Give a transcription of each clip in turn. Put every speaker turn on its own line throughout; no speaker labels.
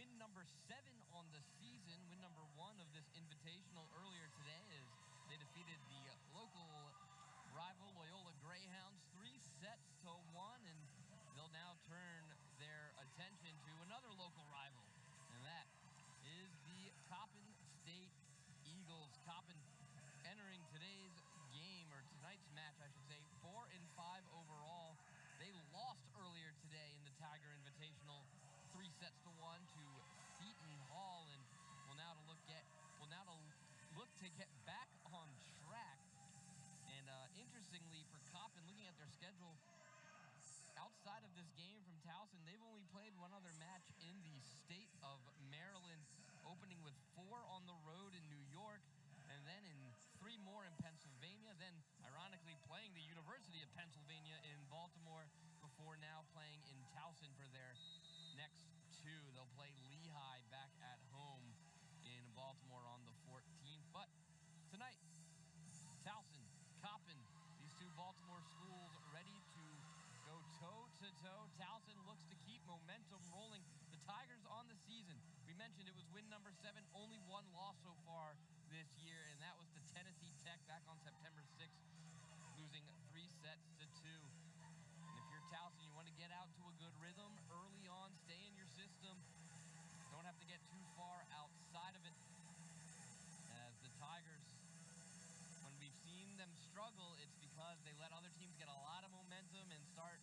win number 7 on the season, win number 1 of this invitational earlier today as they defeated the local rival Loyola Greyhounds 3-1, and they'll now turn their attention to another local rival, and that is the Coppin State Eagles. Coppin entering today's game, or tonight's match, I should say, 4-5 overall. They lost earlier today in the Tiger Invitational 3-1 to Seton Hall, and will now look to get back on track. And interestingly for Coppin, looking at their schedule, outside of this game from Towson, they've only played one other match in the state of Maryland, opening with 4 on the road in New York, and then in 3 more in Pennsylvania, then ironically playing the University of Pennsylvania in Baltimore, before now playing in Towson for their next 2. They'll play Lehigh back at home in Baltimore on the 14th. But tonight, Towson, Coppin, these 2 Baltimore schools ready to go toe-to-toe. Towson looks to keep momentum rolling. The Tigers on the season, we mentioned it was win number 7, only 1 loss so far this year, and that was to Tennessee Tech back on September 6th, losing 3-2. And if you're Towson, you want to get out to a good rhythm early on, stay in your system. Don't have to get too far outside of it. As the Tigers, when we've seen them struggle, it's because they let other teams get a lot of momentum and start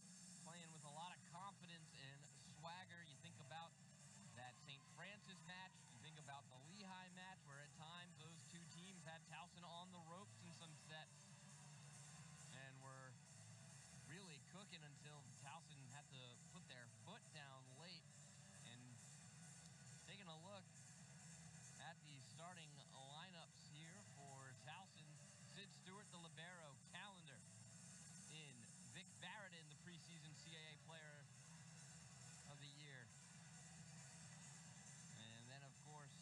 playing with a lot of confidence and swagger. You think about that St. Francis match, you think about the Lehigh match, where at times those 2 teams had Towson on the ropes in some sets and were really cooking until Towson had to put their foot down late. And taking a look at the starting lineups here for Towson, Sid Stewart, the libero, Calendar in, Vic Barrett in, the preseason CAA Player of the Year. And then, of course,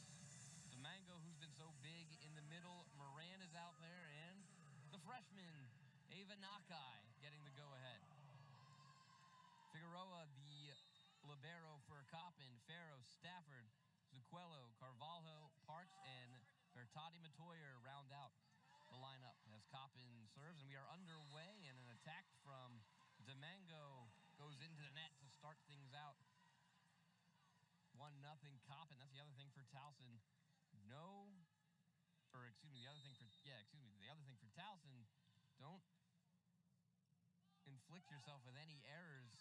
Domingo, who's been so big in the middle. Moran is out there, and the freshman, Ava Nakai, getting the go-ahead. Figueroa, the libero for Coppin, Farrow, Stafford, Zucquello, Carvalho, Parks, and Bertati Matoyer round out the lineup as Coppin serves. And we are underway, and an attack from Domingo goes into the net to start things out. 1-0 Coppin. That's the other thing for Towson. The other thing for Towson, don't inflict yourself with any errors.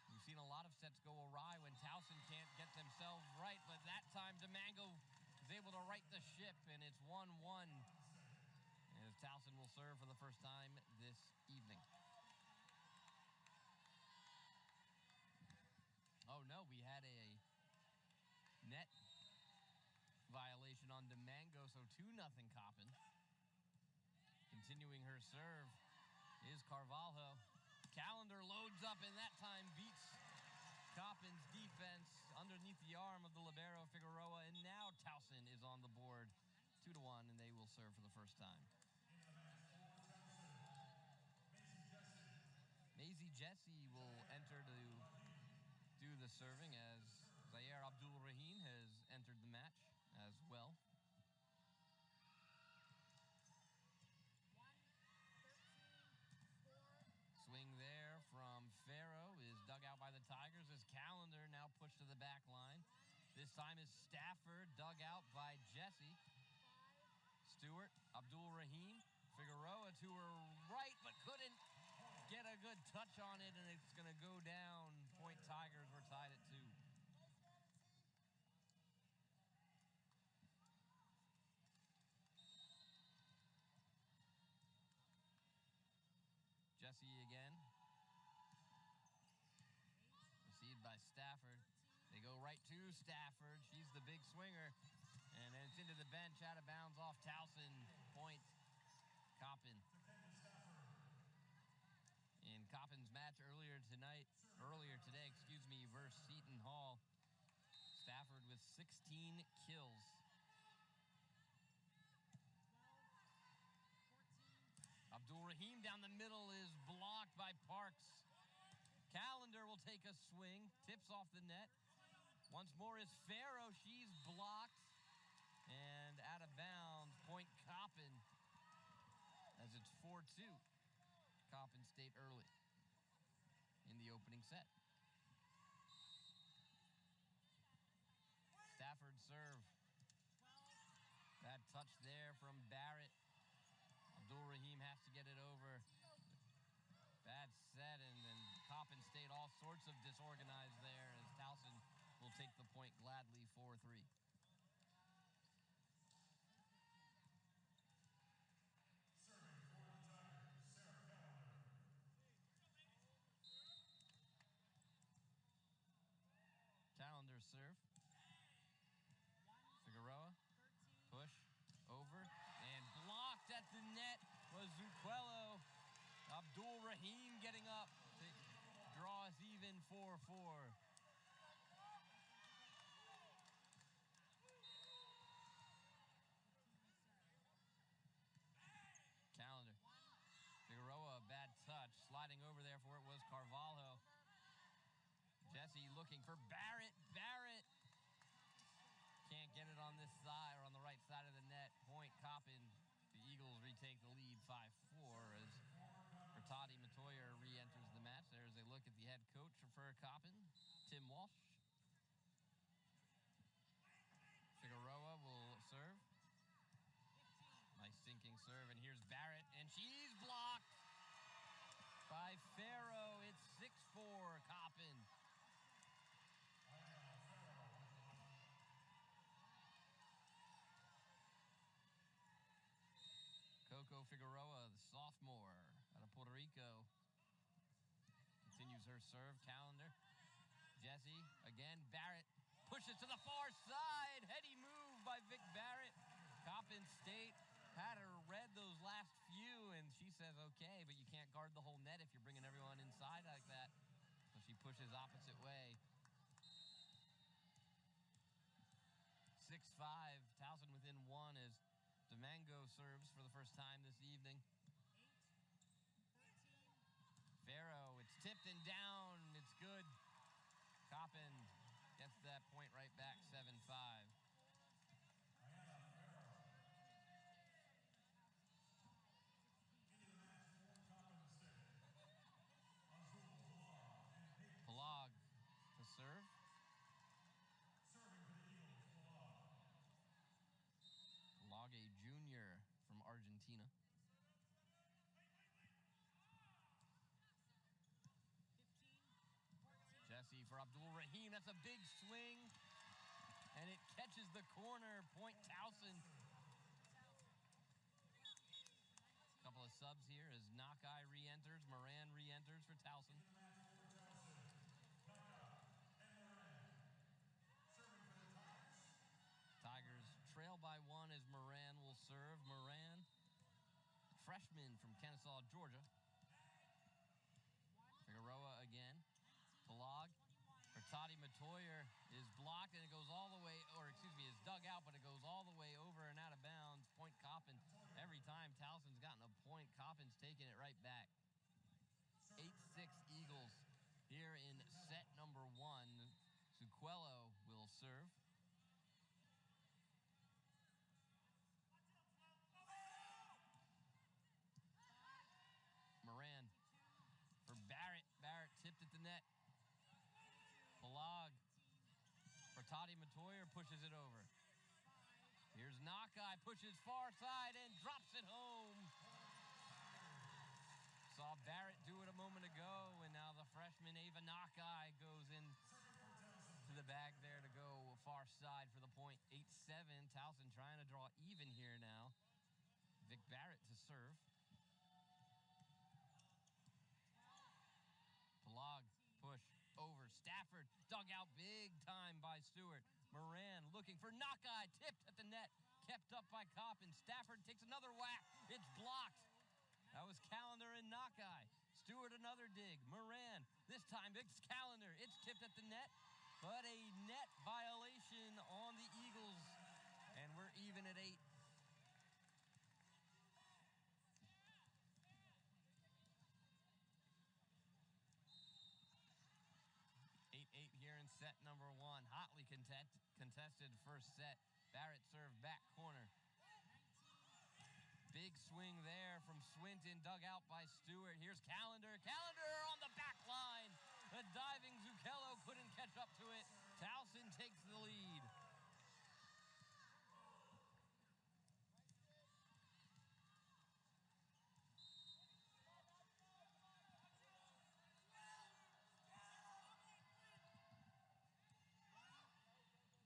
We've seen a lot of sets go awry when Towson can't get themselves right, but that time Domingo is able to right the ship, and it's 1-1 as Towson will serve for the first time this evening. Oh no, we had a net violation on Domingo, so 2-0 Coppin. Continuing her serve is Carvalho. Calendar loads up, and that time beats Coppin's defense underneath the arm of the libero Figueroa, and now Towson is on the board 2-1, and they will serve for the first time. Maisie Jesse will enter to do the serving, as Zaire Abdul Rahim has entered the match as well. Swing there from Farrow is dug out by the Tigers as Calendar now pushed to the back line. This time is Stafford, dug out by Jesse. Stewart, Abdul Rahim, Figueroa to her right, but couldn't get a good touch on it, and it's going to go down. Point Tigers, we're tied at 2. Jesse again. Received by Stafford. They go right to Stafford. She's the big swinger. And then it's into the bench, out of bounds off Towson. Point Coppin. In Coppin's match earlier today, versus Seton Hall, Stafford with 16 kills. Abdul Rahim down the middle is blocked by Parks. Calendar will take a swing, tips off the net. Once more is Farrow. She's blocked and out of bounds. Point Coppin as it's 4-2. Coppin State early in the opening set. Stafford serve. Bad touch there from Barrett. Abdul-Rahim has to get it over. Bad set, and then Coppin State all sorts of disorganized there as Towson will take the point gladly, 4-3. Calendar serve. Figueroa, push, over, and blocked at the net was Zuquello. Abdul-Rahim getting up to draw us even 4-4. Calendar. Figueroa, a bad touch. Sliding over there for it was Carvalho. Jesse looking for Barrett. Barrett can't get it on this side or on the right side of the net. Point Coppin. The Eagles retake the lead 5-4 as Bertati Matoyer re-enters the match. There's a look at the head coach for Coppin, Tim Walsh. Figueroa will serve. Nice sinking serve, and here's Barrett, and she's blocked by Farrow. It's 6-4 Coppin. Coco Figueroa, the sophomore out of Puerto Rico, continues her serve. Calendar. Jesse, again, Barrett pushes to the far side. Heady move by Vic Barrett. Coppin State had her read those last few, and she says, okay, but you can't guard the whole net if you're bringing everyone inside like that. So she pushes opposite way. 6-5, Towson within one as DeMango serves for the first time this evening. Farrow, it's tipped and down. It's good. Coppin gets that point right back, 7-5. Palag to serve. Palag, a junior from Argentina. Jesse for Abdul-Rahim. That's a big swing. And it catches the corner. Point Towson. Couple of subs here as Nakai re-enters. Moran re-enters for Towson. Tigers trail by one as Moran will serve. Moran, freshman from Kennesaw, Georgia. Figueroa again. Palag. Bertati Matoyer is blocked, and it goes all the way, or excuse me, is dug out, but it goes all the way over and out of bounds. Point Coppin. Every time Towson's gotten a point, Coppin's taking it right back. 8-6 Eagles here in set number one. Zuquello will serve. Moran for Barrett. Barrett tipped at the net. Palag. Bertati Matoyer pushes it over. Here's Nakai, pushes far side and drops it home. Saw Barrett do it a moment ago, and now the freshman Ava Nakai goes in to the bag there to go far side for the point. 8-7. Towson trying to draw even here now. Vic Barrett to serve. Palag, push, over. Stafford, dug out big time by Stewart. Moran looking for Nakai, tipped at the net, kept up by Coppin. Stafford takes another whack. It's blocked. That was Calendar and Nakai. Stewart another dig. Moran, this time it's Calendar. It's tipped at the net, but a net violation on the Eagles, and we're even at 8. 8-8 here in set number one. Hotly contested first set. Barrett served back corner. Big swing there from Swinton, dug out by Stewart. Here's Callender. Callender on the back line. The diving Zucchello couldn't catch up to it. Towson takes the lead.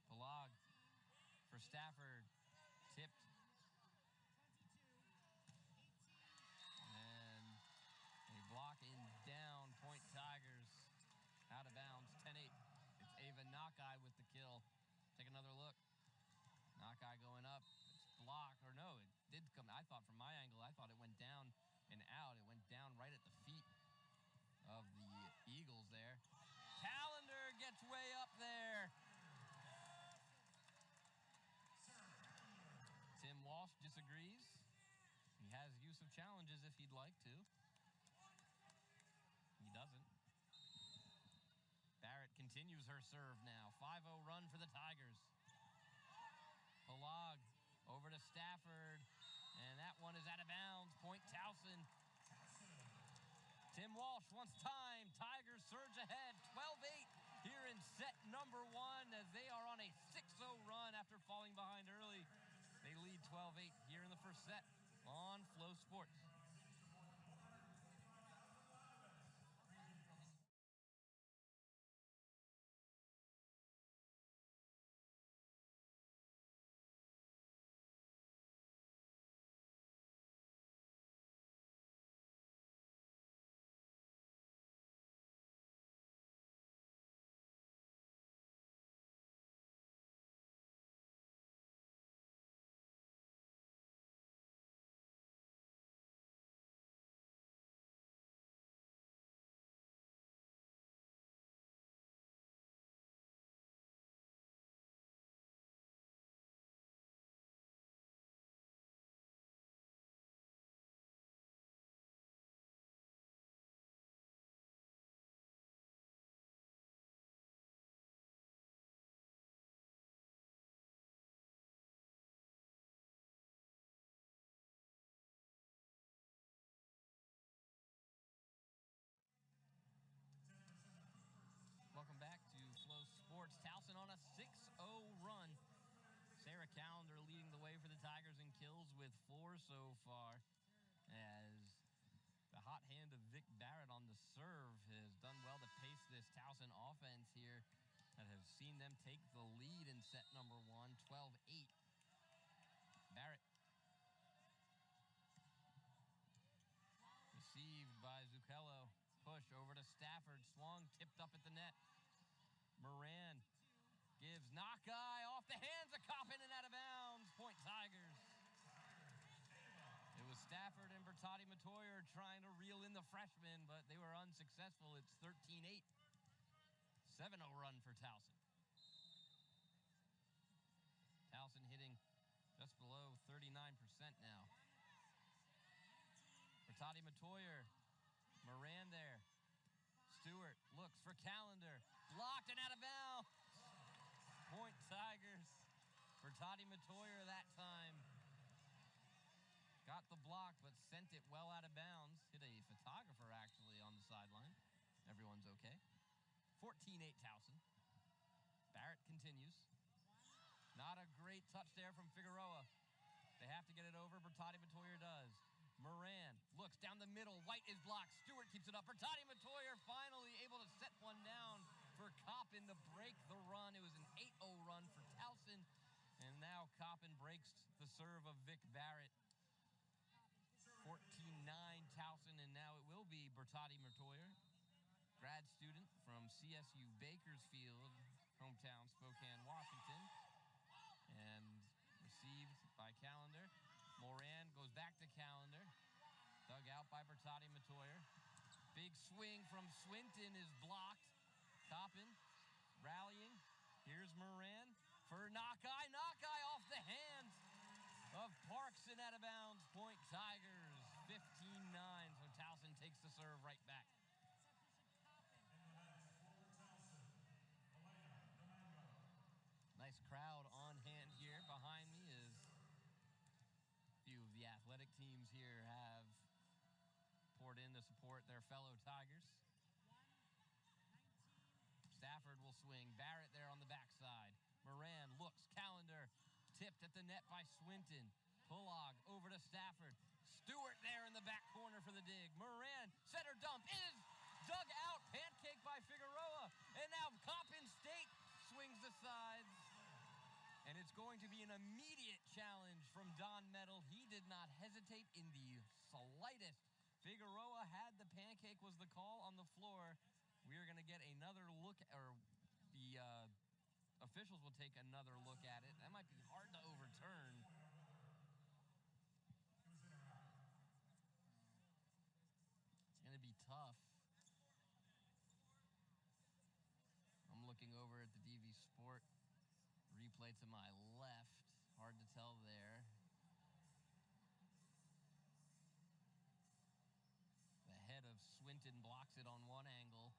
Palag for Stafford. Tipped. And a block in down. Point Tigers. Out of bounds. 10-8. It's Ava Nakai with the kill. Take another look. Nakai going up. It's blocked. Or no, it did come. I thought from my angle, I thought it went down and out. It went down right at the feet of the Eagles there. Callender gets way up there. Tim Walsh disagrees. He has use of challenges if he'd like to. He doesn't. Barrett continues her serve now. 5-0 run for the Tigers. Palag over to Stafford. And that one is out of bounds. Point Towson. Tim Walsh wants time. Tigers surge ahead. 12-8 here in set number 1 as they are on a 6-0 run after falling behind early. They lead 12-8 here in the first set on Flow Sports. Welcome back to Flow Sports. Towson on a 6-0 run. Sarah Callender leading the way for the Tigers in kills with 4 so far, as the hot hand of Vic Barrett on the serve has done well to pace this Towson offense here that has seen them take the lead in set number 1, 12-8. Barrett received by Zucchello. Push over to Stafford. Swung, tipped up at the net. Moran gives Nakai off the hands of Coppin and out of bounds. Point Tigers. It was Stafford and Bertati Matoyer trying to reel in the freshmen, but they were unsuccessful. It's 13-8. 7-0 run for Towson. Towson hitting just below 39% now. Bertati Matoyer. Moran there. Stewart looks for Callender. Blocked and out of bounds. Point Tigers. Bertati Matoyer that time got the block, but sent it well out of bounds. Hit a photographer, actually, on the sideline. Everyone's okay. 14-8 Towson. Barrett continues. Not a great touch there from Figueroa. They have to get it over. Bertati Matoyer does. Moran looks down the middle. White is blocked. Stewart keeps it up. Bertati Matoyer finally able to set one down for Coppin to break the run. It was an 8-0 run for Towson. And now Coppin breaks the serve of Vic Barrett. 14-9 Towson, and now it will be Bertati Matoyer, grad student from CSU Bakersfield, hometown Spokane, Washington. And received by Callender. Moran goes back to Callender. Dug out by Bertati Matoyer. Big swing from Swinton is blocked. Coppin rallying. Here's Moran for Nakai. Nakai off the hands of Parks and out of bounds. Point Tigers, 15-9. So Towson takes the serve right back. Nice crowd on hand here. Behind me is a few of the athletic teams here have poured in to support their fellow Tigers. Stafford will swing. Barrett there on the backside. Moran looks. Calendar tipped at the net by Swinton. Pullag over to Stafford. Stewart there in the back corner for the dig. Moran, center dump is dug out. Pancake by Figueroa. And now Coppin State swings the sides. And it's going to be an immediate challenge from Don Metal. He did not hesitate in the slightest. Figueroa had the pancake was the call on the floor. We are going to get another look, or the officials will take another look at it. That might be hard to overturn. It's going to be tough. I'm looking over at the DV Sport replay to my left. Hard to tell there. The head of Swinton blocks it on one angle.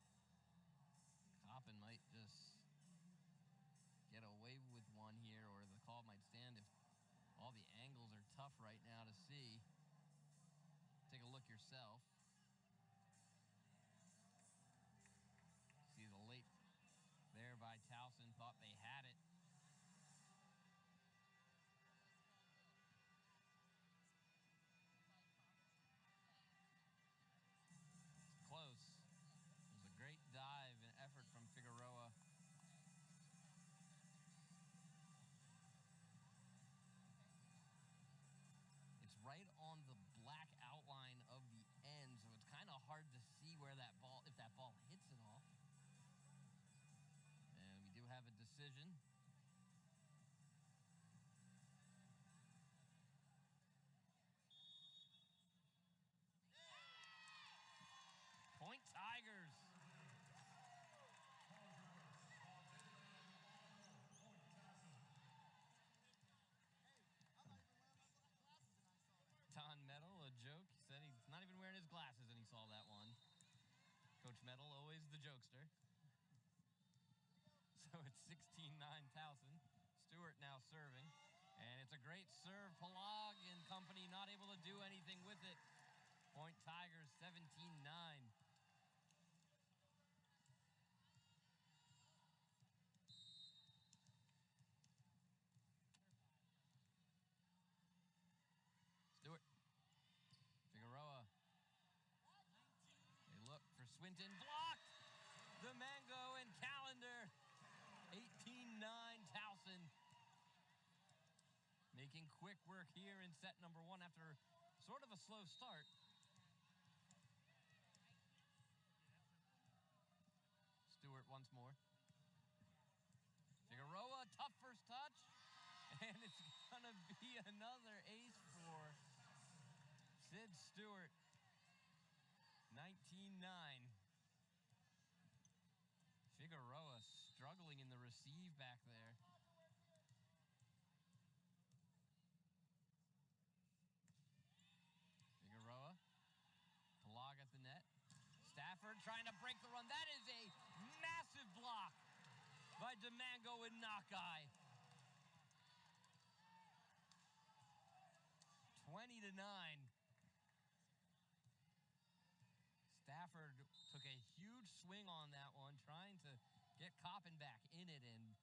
Coppin might just get away with one here, or the call might stand if all the angles are tough right now to see. Take a look yourself. See the late there by Towson, thought they had it. Close. It was a great dive and effort from Figueroa. It's right on the black outline of the end, so it's kind of hard to see where that ball, if that ball hits it all. And we do have a decision. Point Tigers. Don Metal, a joke. He said he's not even wearing his glasses and he saw that one. Coach Metal, always the jokester. So it's 16-9 Towson. Stewart now serving. And it's a great serve. Pullag and company not able to do anything with it. Point Tigers 17-9. Stewart. Figueroa. They look for Swinton. Blocked! Domingo and Calendar. 18-9 Towson. Making quick work here in set number one after sort of a slow start. Stewart once more. Figueroa, tough first touch. And it's going to be another ace for Sid Stewart. 19-9. Figueroa struggling in the receive back there. Figueroa. Pullag at the net. Stafford trying to break the run. That is a massive block by Domingo and Nakai. 20-9. Stafford took a huge swing on that one, trying to get Coppin back in it, and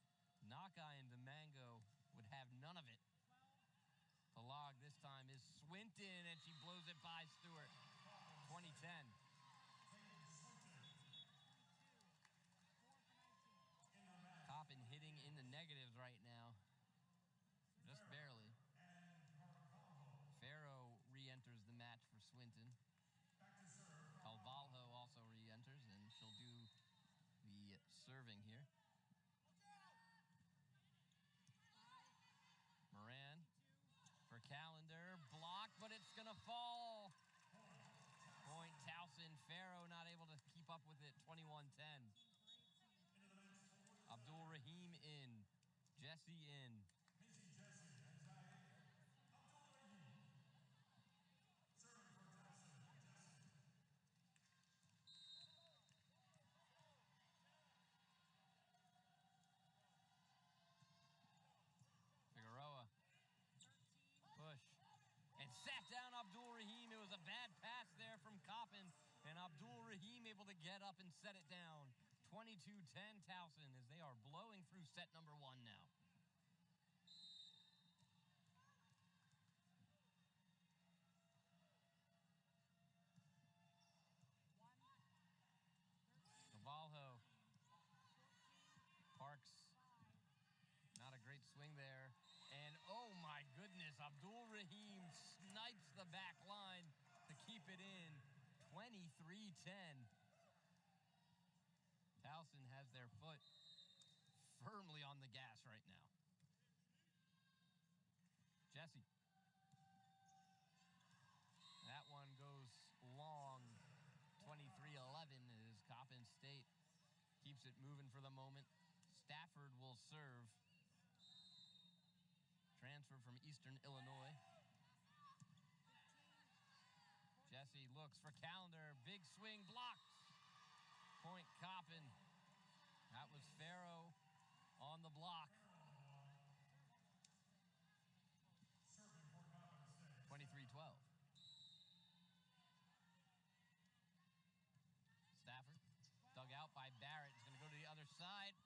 Nakai and Domingo would have none of it. The log this time is Swinton, and she blows it by Stewart. 20-10. Coppin hitting in the negatives right now. Just barely. Farrow re-enters the match for Swinton. Calvalho also re-enters, and she'll do the serving here. Moran for Calendar. Blocked, but it's going to fall. Point Towson. Farrow not able to keep up with it. 21-10. Abdul Rahim in. Jesse in. Abdul Rahim. It was a bad pass there from Coppin, and Abdul Rahim able to get up and set it down. 22-10 Towson as they are blowing through set number 1 now. Cavalho. Parks. Not a great swing there. And oh my goodness, Abdul Rahim snipes the back line to keep it in. 23-10. Towson has their foot firmly on the gas right now. Jesse. That one goes long. 23-11 as Coppin State keeps it moving for the moment. Stafford will serve. Transfer from Eastern Illinois. Jesse looks for Calendar. Big swing blocked. Point Coppin. That was Farrow on the block. 23-12. Stafford dug out by Barrett. It's going to go to the other side.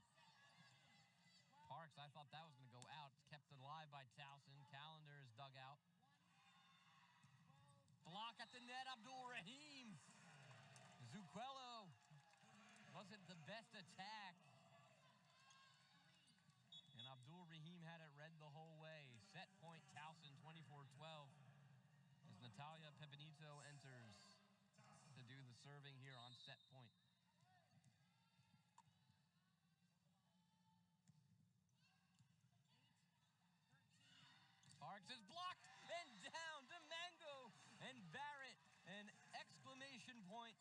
Parks, I thought that was going to go out. It's kept alive by Towson. Calendar is dug out. Block at the net, Abdul Rahim. Zucquello wasn't the best attack. And Abdul Rahim had it read the whole way. Set point Towson 24-12 as Natalia Pepinito enters to do the serving here on set point. Parks is blocked and down. Domingo and Barrett. An exclamation point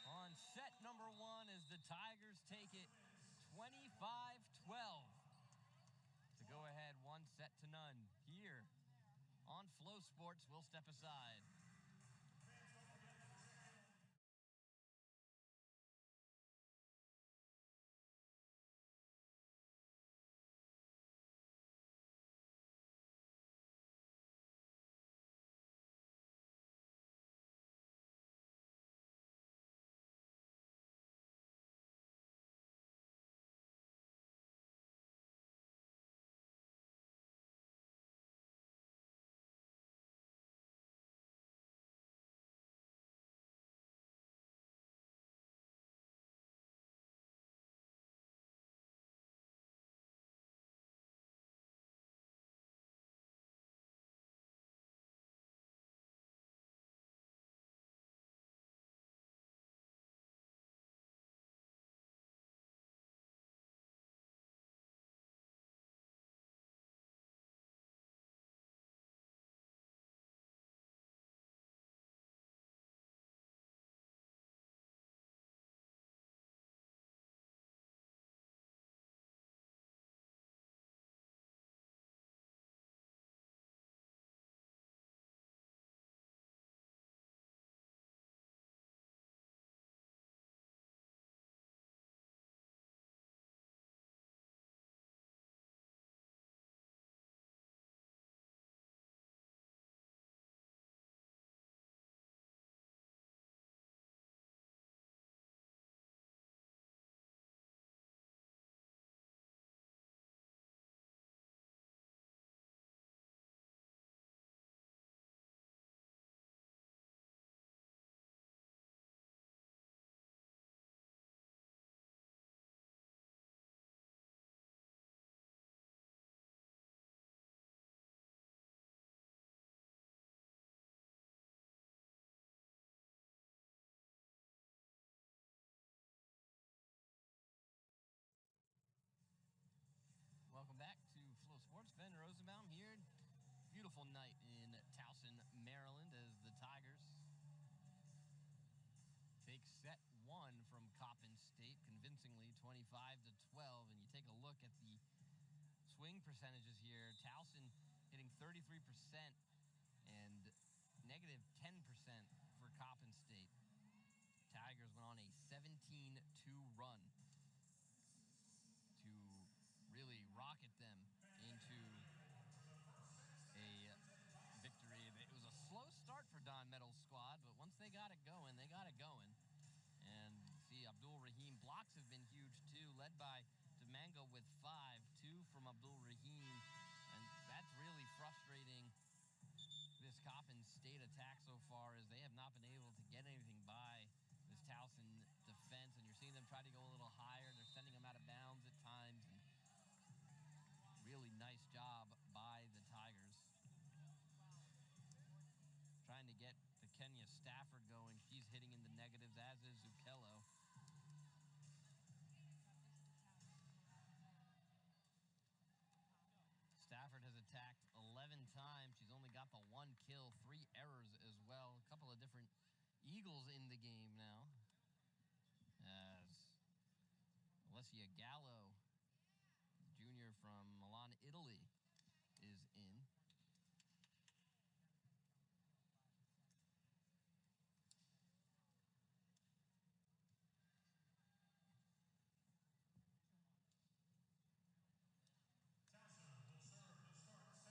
on set number 1 as the Tigers take it 25-12 to go ahead 1-0 here on Flow Sports. We'll step aside. Welcome back to Flow Sports. Ben Rosenbaum here. Beautiful night in Towson, Maryland, as the Tigers take set 1 from Coppin State convincingly, 25-12. And you take a look at the swing percentages here. Towson hitting 33% and negative 10% for Coppin State. Tigers went on a 17-2 run to really rocket them into a victory. It was a slow start for Don blocks have been huge, too, led by Domingo with 5, 2 from Abdul Rahim. And that's really frustrating this Coppin State attack so far, as they have not been able to get anything by this Towson defense. And you're seeing them try to go a little higher. They're sending them out of bounds at times. And really nice job by the Tigers. Trying to get the Kenya Stafford going. She's hitting in the negatives, as is Zucchello. Stafford has attacked 11 times. She's only got the 1 kill, 3 errors as well. A couple of different Eagles in the game now, as Alessia Gallo, junior from Milan, Italy, is in.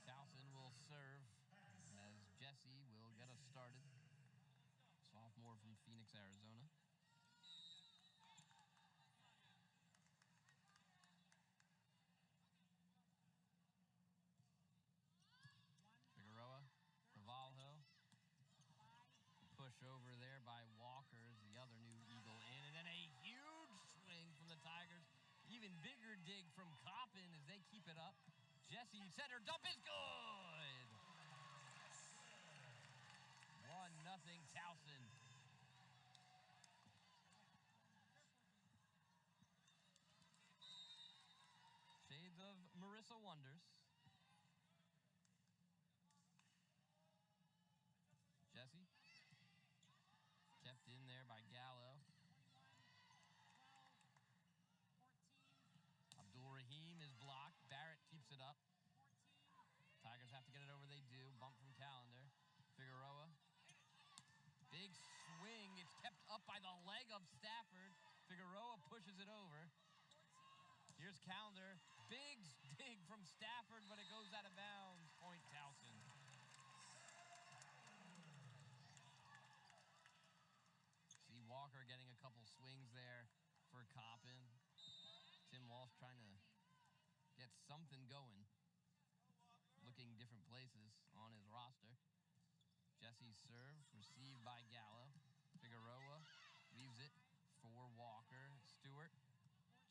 Towson will serve as Jesse will get us started. Sophomore from Phoenix, Arizona. Figueroa, Cavalho. Push over there by Walker is the other new Eagle in. And then a huge swing from the Tigers. Even bigger dig from Coppin as they keep it up. Jesse, center dump is good. 1-0 Towson. Shades of Marissa Wonders. Jesse. Kept in there by Gallo. Abdul Rahim is blocked. Barrett keeps it up. Tigers have to get it over. They do. Bump from Calendar. Figueroa. Big swing. It's kept up by the leg of Stafford. Figueroa pushes it over. Here's Calendar. Big dig from Stafford, but it goes out of bounds. Point Towson. See Walker getting a couple swings there for Coppin. Tim Walsh trying to get something going. Looking different places on his roster. Jesse's serve, received by Gallo. Figueroa leaves it for Walker. Stewart.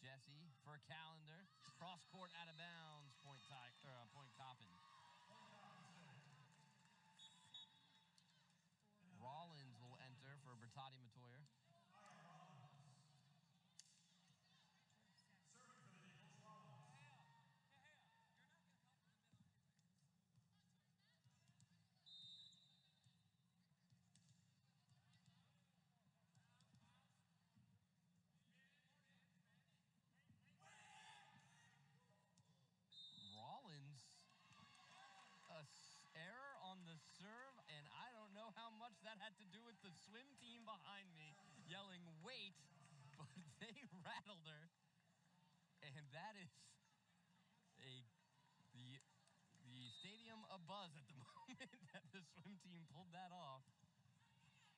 Jesse for Calendar. Cross court out of bounds. Point Coppin. Rollins will enter for Bertati Matoyer. Rollins, error on the serve, and I don't know how much that had to do with the swim team behind me yelling, wait, but they rattled her. And that is the stadium abuzz at the moment that the swim team pulled that off.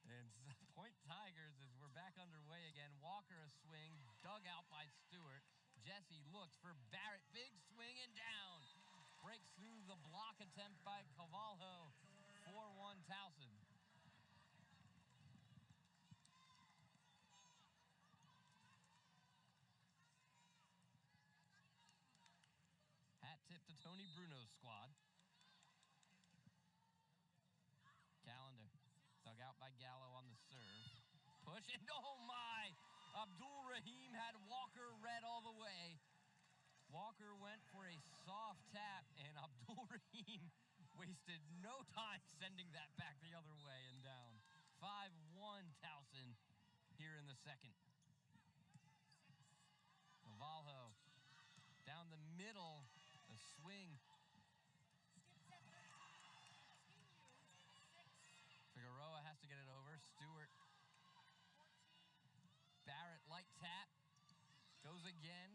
And Point Tigers as we're back underway again. Walker a swing, dug out by Stewart. Jesse looks for Barrett, big swing and down. Breaks through the block attempt by Cavalho. 4-1 Towson. Hat tip to Tony Bruno's squad. Calendar. Dug out by Gallo on the serve. Push and oh my! Abdul Rahim had Walker read all the way. Walker went for a soft tap, and Abdul Rahim wasted no time sending that back the other way and down. 5-1 Towson here in the second. Cavalho down the middle, a swing. Figueroa has to get it over. Stewart. Barrett, light tap. Goes again.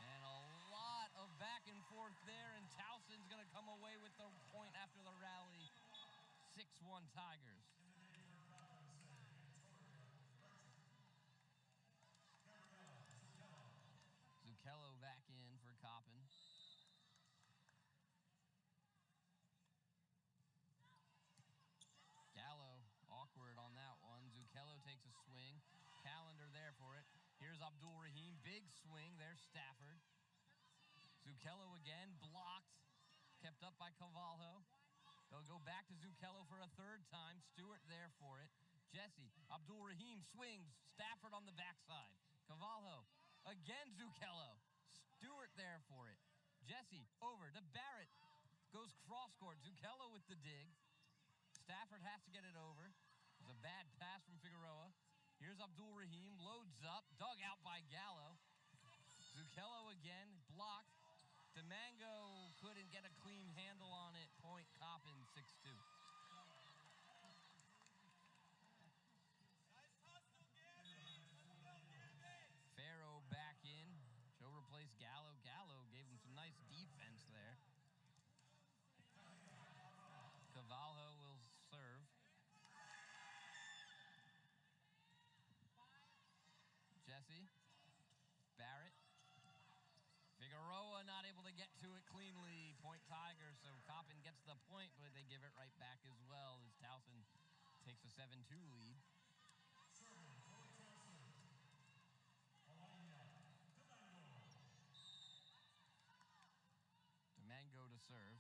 And a lot of back and forth there, and Towson's going to come away with the point after the rally. 6-1 Tigers. rounder there for it. Here's Abdul Rahim. Big swing. There's Stafford. Zucchello again. Blocked. Kept up by Cavallo. They'll go back to Zucchello for a third time. Stewart there for it. Jesse. Abdul Rahim swings. Stafford on the backside. Cavallo. Again Zucchello. Stewart there for it. Jesse over to Barrett. Goes cross court. Zucchello with the dig. Stafford has to get it over. It's a bad pass from Figueroa. Here's Abdul Rahim. Loads up. Dug out by Gallo. Zucchello again. Blocked. DeMango couldn't get a clean handle on it. Point Coppin 6-2. Farrow back in. Joe replaced Gallo. Gallo gave him some nice defense there. Cavallo will serve. Jesse. Barrett. Figueroa not able to get to it cleanly. Point Tigers, so Coppin gets the point, but they give it right back as well as Towson takes a 7-2 lead. DeMango to serve.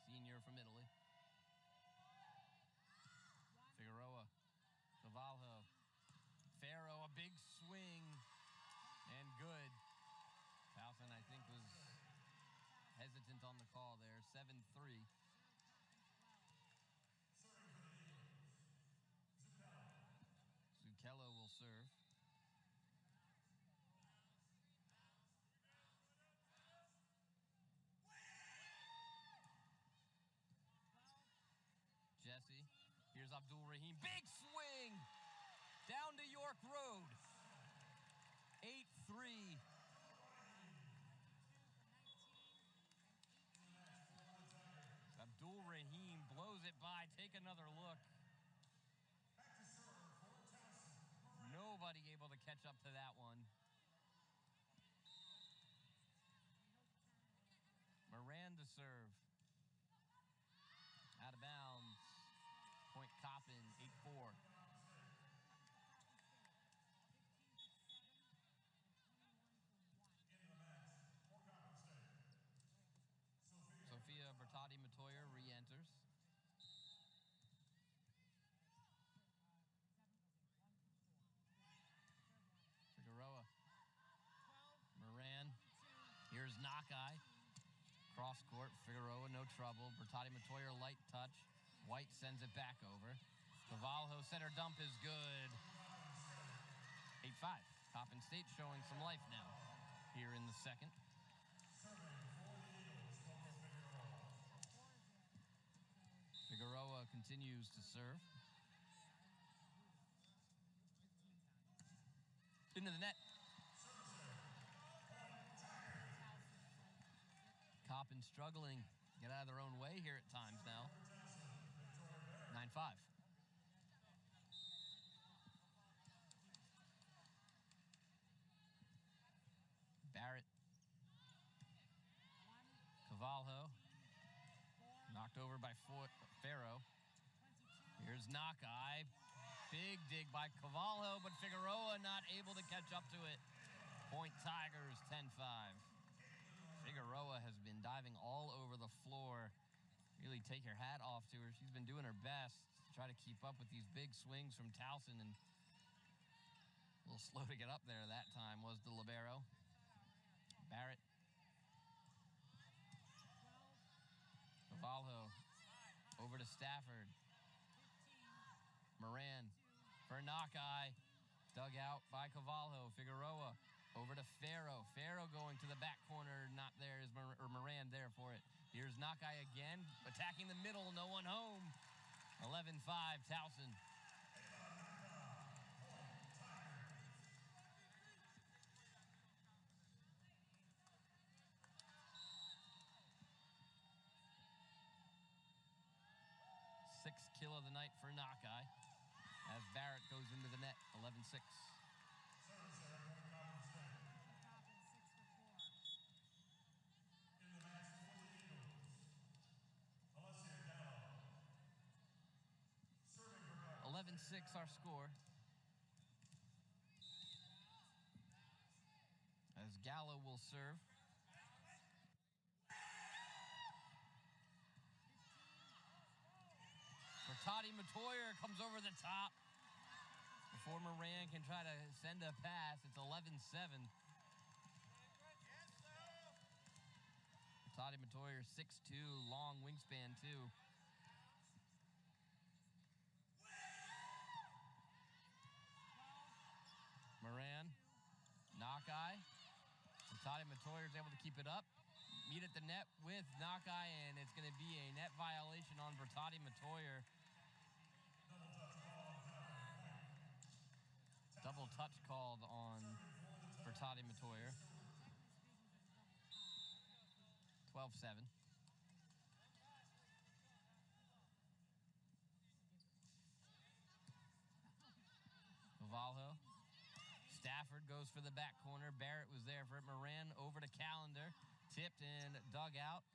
Senior from Italy. Figueroa. Cavallo. Farrow, a big swing. And good. Towson, I think, was hesitant on the call there. 7-3. Zucchello will serve. Jesse. Here's Abdul Rahim. Big swing! Down to York Road. 8-3. Abdul Rahim blows it by. Take another look. Nobody able to catch up to that one. Moran to serve. Out of bounds. Point Coppin, 8-4. Sophia Bertotti-Matoyer re-enters. Figueroa. Moran. Here's Nakai. Cross court. Figueroa, no trouble. Bertotti-Matoyer, light touch. White sends it back over. Cavallo center dump is good. 8-5. Coppin State showing some life now here in the second. Figueroa continues to serve. Into the net. Coppin struggling. Get out of their own way here at times now. 9-5. Barrett. Cavallo. Knocked over by Farrow. Here's Nakai. Big dig by Cavallo, but Figueroa not able to catch up to it. Point Tigers, 10-5. Figueroa has been diving all over the floor. Really take your hat off to her. She's been doing her best to try to keep up with these big swings from Towson, and a little slow to get up there that time was the libero. Barrett. Cavallo over to Stafford. Moran for Nakai. Dug out by Cavallo. Figueroa over to Farrow. Farrow going to the back corner. Not there is Moran there for it. Here's Nakai again. Attacking the middle. No one home. 11-5 Towson. Sixth kill of the night for Nakai as Barrett goes into the net, 11-6. Our score. will serve. Bertati Matoyer comes over the top before Moran can try to send a pass. It's 11-7. Bertati Matoyer, 6'2", long wingspan too. Moran, knock-eye. Bertati Matoyer is able to keep it up. Meet at the net with knock-eye, and it's going to be a net violation on Bertati Matoyer. Double touch called on Bertati Matoyer. 12-7. Cavallo. Stafford goes for the back corner. Barrett was there for it. Moran over to Callender. Tipped and dug out.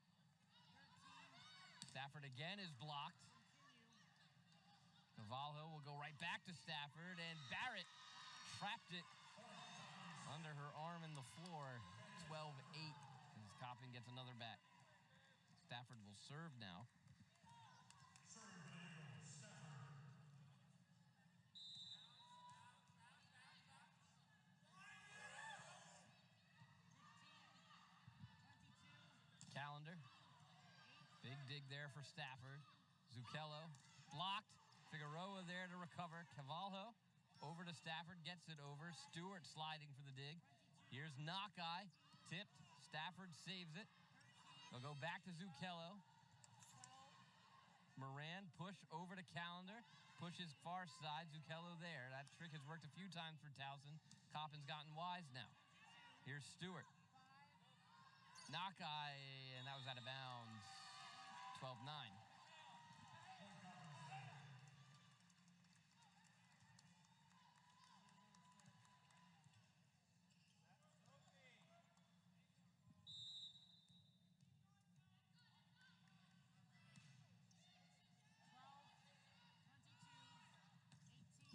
Stafford again is blocked. Cavallo will go right back to Stafford, and Barrett trapped it under her arm in the floor. 12-8 as Coppin gets another back. Stafford will serve now. Callender. Big dig there for Stafford. Zucchello blocked. Figueroa there to recover. Cavallo over to Stafford, gets it over. Stewart sliding for the dig. Here's knock-eye, tipped. Stafford saves it. They'll go back to Zucchello. Moran push over to Callender. Pushes far side. Zucchello there. That trick has worked a few times for Towson. Coppin's gotten wise now. Here's Stewart. Knock-eye, and that was out of bounds. 12-9.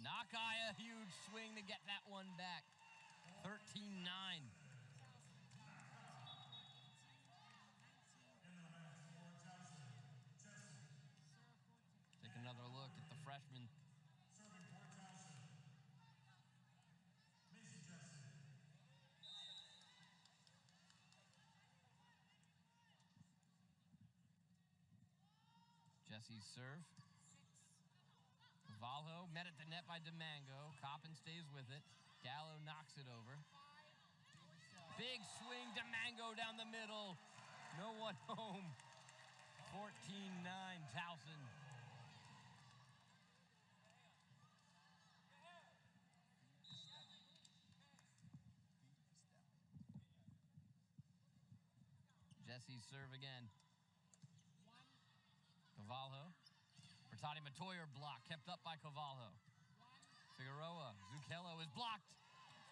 Knock-eye, a huge swing to get that one back. 13-9. Take another look at the freshman. Jesse's serve. Cavallo met at the net by DeMango. Coppin stays with it. Gallo knocks it over. Big swing, DeMango down the middle. No one home. 14-9, Towson. Jesse's serve again. Cavallo. Bertati Matoyer block, kept up by Cavallo. Figueroa. Zucchello is blocked.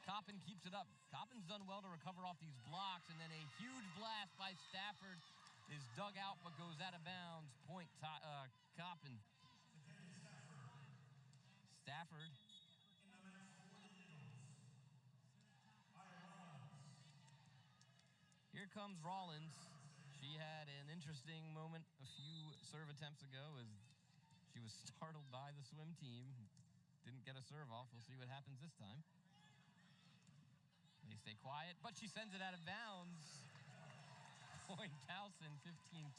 Coppin keeps it up. Coppin's done well to recover off these blocks, and then a huge blast by Stafford is dug out but goes out of bounds. Point Coppin. Stafford. Here comes Rollins. She had an interesting moment a few serve attempts ago as she was startled by the swim team. Didn't get a serve off. We'll see what happens this time. They stay quiet, but she sends it out of bounds. Point Towson, 15-10.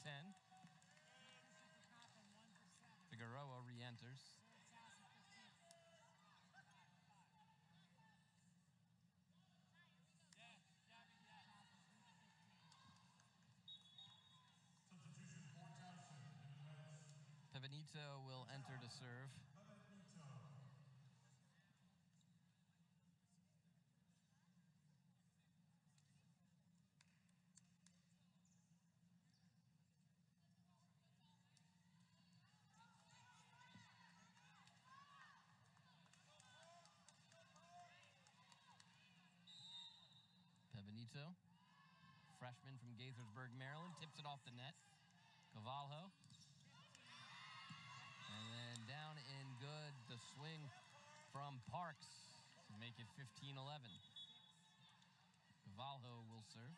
Figueroa re-enters. Benito will enter to serve. Benito, freshman from Gaithersburg, Maryland, tips it off the net. Cavallo. And then down in good, the swing from Parks to make it 15-11. Cavallo will serve.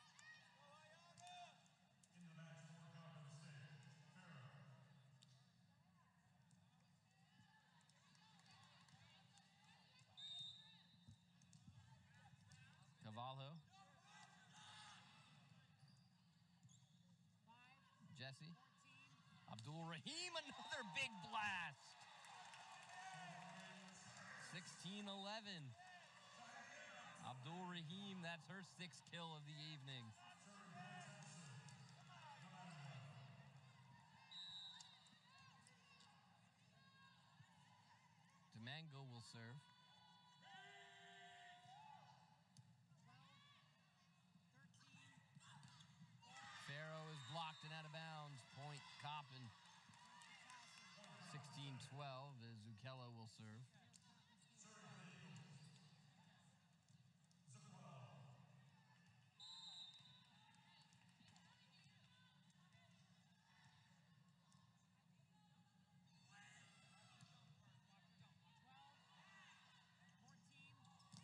Cavallo. Jesse. Abdul Rahim, another big blast. 16-11. Abdul Rahim, that's her 6th kill of the evening. Domingo will serve. Farrow is blocked and out of bounds. Point Coppin. 16-12 as Zucchello will serve.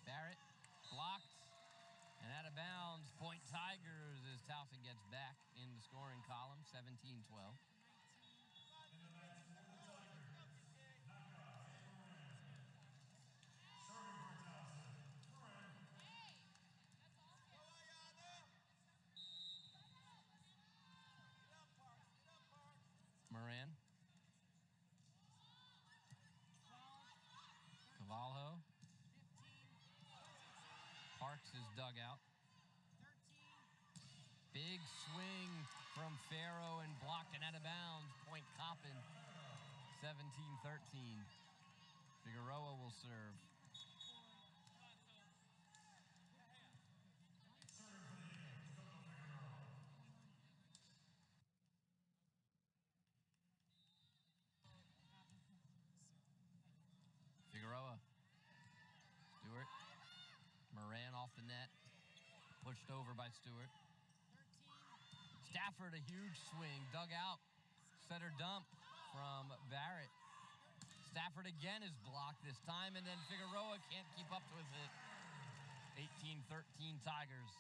Barrett blocked and out of bounds. Point Tigers as Towson gets back in the scoring column, 17-12. Moran. Cavallo. Parks is dug out. Big swing from Farrow and blocked and out of bounds. Point Coppin, 17-13. Figueroa will serve. Figueroa. Stewart. Moran off the net. Pushed over by Stewart. Stafford, a huge swing. Dug out. Setter dump from Barrett. Stafford again is blocked this time, and then Figueroa can't keep up with it. 18-13 Tigers.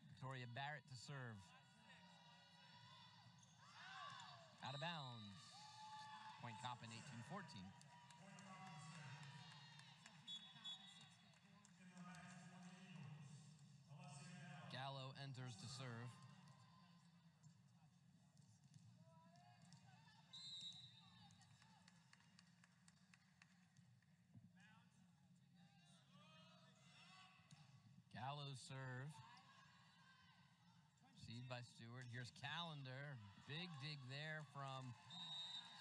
Victoria Barrett to serve. Out of bounds. Point Coppin, 18-14. Gallo enters to serve. Gallo's serve. Received by Stewart. Here's Calendar. Big dig there from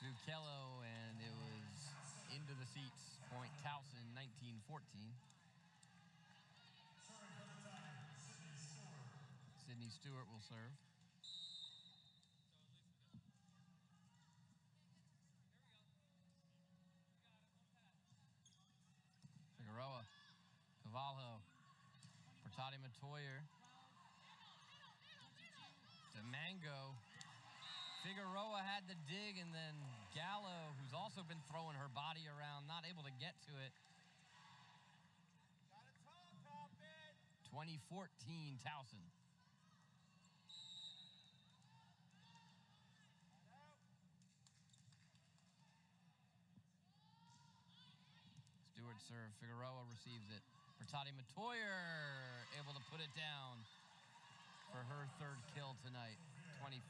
Zucchello, and it was into the seats. Point Towson, 19-14. Sydney Stewart will serve. Figueroa. Cavallo. Portati Matoyer. Domingo. Figueroa had the dig, and then Gallo, who's also been throwing her body around, not able to get to it. 2014 Towson. Stewart serve. Figueroa receives it. Portati Matoyer able to put it down for her 3rd kill tonight, 2015.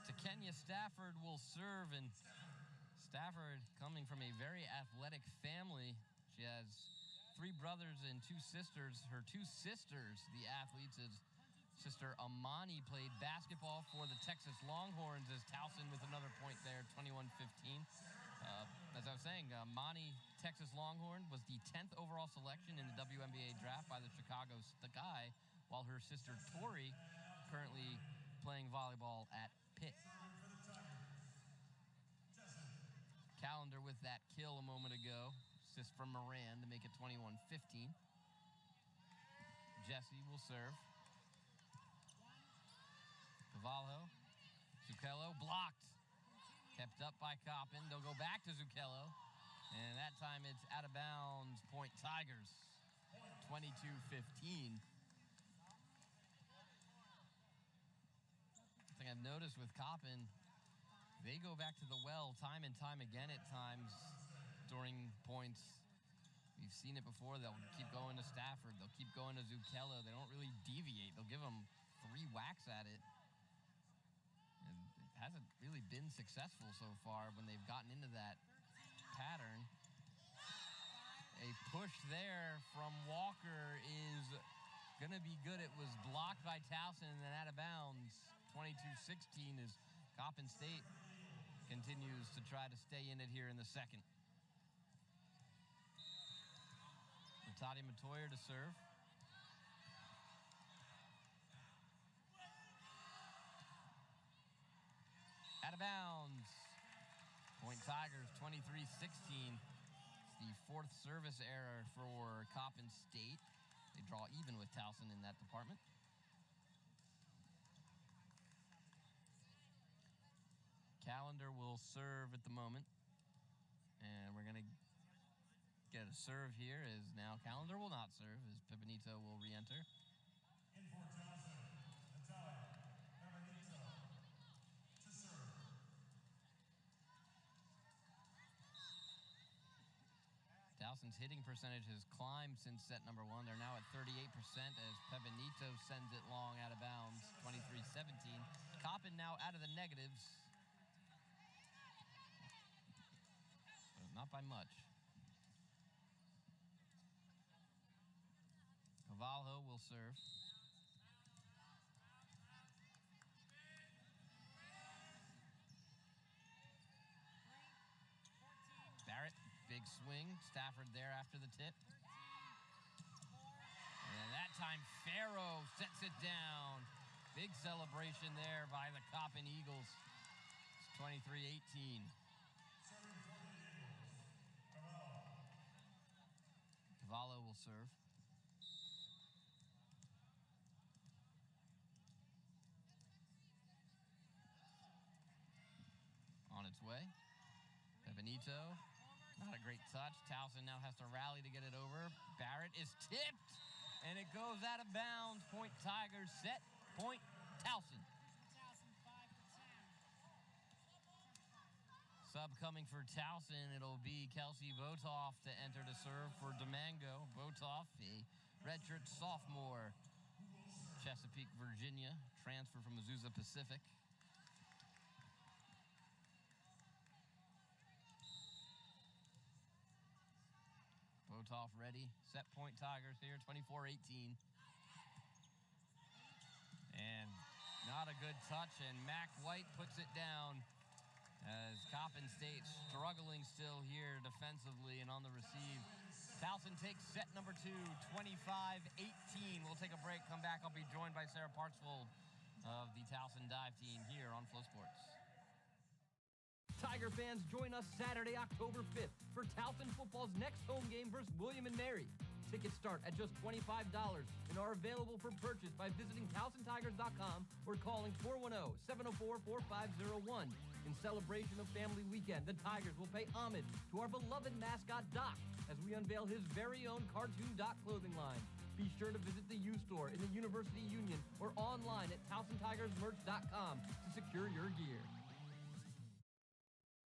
To Kenya Stafford will serve, and Stafford coming from a very athletic family. She has 3 brothers and 2 sisters. Her 2 sisters, the athletes, is sister Amani played basketball for the Texas Longhorns as Towson with another point there, 21-15. As I was saying, Amani, Texas Longhorn, was the 10th overall selection in the WNBA draft by the Chicago Sky, while her sister Tori currently playing volleyball at Pitt. Calendar with that kill a moment ago. Assist from Moran to make it 21-15. Jesse will serve. Cavallo. Zucchello blocked. Kept up by Coppin. They'll go back to Zucchello. And that time it's out of bounds. Point Tigers. 22-15. Thing I've noticed with Coppin, they go back to the well time and time again at times during points. We've seen it before. They'll keep going to Stafford. They'll keep going to Zucchello. They don't really deviate. They'll give them 3 whacks at it. And it hasn't really been successful so far when they've gotten into that pattern. A push there from Walker is going to be good. It was blocked by Towson and then out of bounds. 22-16 as Coppin State continues to try to stay in it here in the second. Toddy Matoyer to serve. Out of bounds. Point Tigers 23-16. It's the 4th service error for Coppin State. They draw even with Towson in that department. Calendar will serve at the moment. And we're going to get a serve here as now Calendar will not serve as Pipinito will re-enter.
In for Towson, Pipinito to serve.
Towson's hitting percentage has climbed since set number 1. They're now at 38% as Pipinito sends it long out of bounds, 23-17. Coppin now out of the negatives. But not by much. Cavallo will serve. Barrett, big swing. Stafford there after the tip. And that time, Farrow sets it down. Big celebration there by the Coppin Eagles. It's 23-18. Cavallo will serve. On its way. Pipinito, not a great touch. Towson now has to rally to get it over. Barrett is tipped, and it goes out of bounds. Point Tigers set. Point Towson. Sub coming for Towson. It'll be Kelsey Botoff to enter to serve for Domingo. Botoff, a redshirt sophomore. Chesapeake, Virginia. Transfer from Azusa Pacific. Botoff ready. Set point Tigers here, 24-18. And not a good touch, and Mac White puts it down as Coppin State struggling still here defensively and on the receive. Towson takes set number 2, 25-18. We'll take a break, come back. I'll be joined by Sarah Partsfold of the Towson Dive team here on Flow Sports.
Tiger fans, join us Saturday, October 5th for Towson football's next home game versus William & Mary. Tickets start at just $25 and are available for purchase by visiting TowsonTigers.com or calling 410-704-4501. In celebration of Family Weekend, the Tigers will pay homage to our beloved mascot, Doc, as we unveil his very own cartoon Doc clothing line. Be sure to visit the U-Store in the University Union or online at TowsonTigersMerch.com to secure your gear.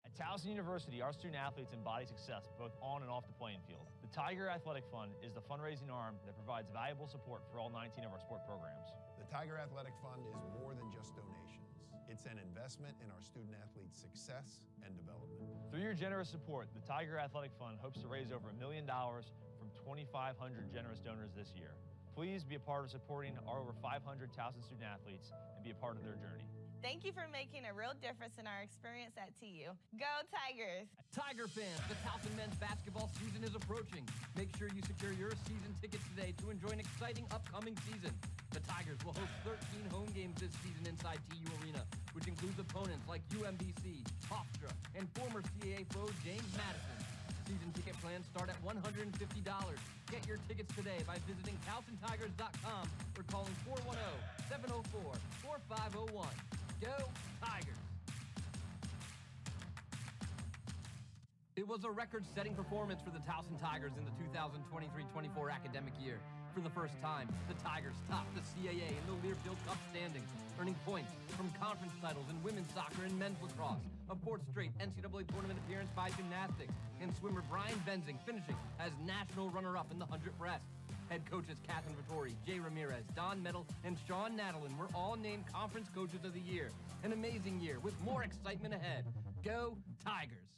At Towson University, our student athletes embody success both on and off the playing field. The Tiger Athletic Fund is the fundraising arm that provides valuable support for all 19 of our sport programs.
The Tiger Athletic Fund is more than just donations. It's an investment in our student athletes' success and development.
Through your generous support, the Tiger Athletic Fund hopes to raise over $1 million from 2,500 generous donors this year. Please be a part of supporting our over 500 Towson student athletes and be a part of their journey.
Thank you for making a real difference in our experience at TU. Go Tigers!
Tiger fans, the Towson men's basketball season is approaching. Make sure you secure your season tickets today to enjoy an exciting upcoming season. The Tigers will host 13 home games this season inside TU Arena, which includes opponents like UMBC, Hofstra, and former CAA foe James Madison. Season ticket plans start at $150. Get your tickets today by visiting TowsonTigers.com or calling 410-704-4501. Go Tigers! It was a record-setting performance for the Towson Tigers in the 2023-24 academic year. For the first time, the Tigers topped the CAA in the Learfield Cup standings, earning points from conference titles in women's soccer and men's lacrosse, a fourth straight NCAA tournament appearance by gymnastics, and swimmer Brian Benzing finishing as national runner-up in the 100 breast. Head coaches Catherine Vittori, Jay Ramirez, Don Metal, and Sean Nadalin were all named Conference Coaches of the Year. An amazing year with more excitement ahead. Go Tigers!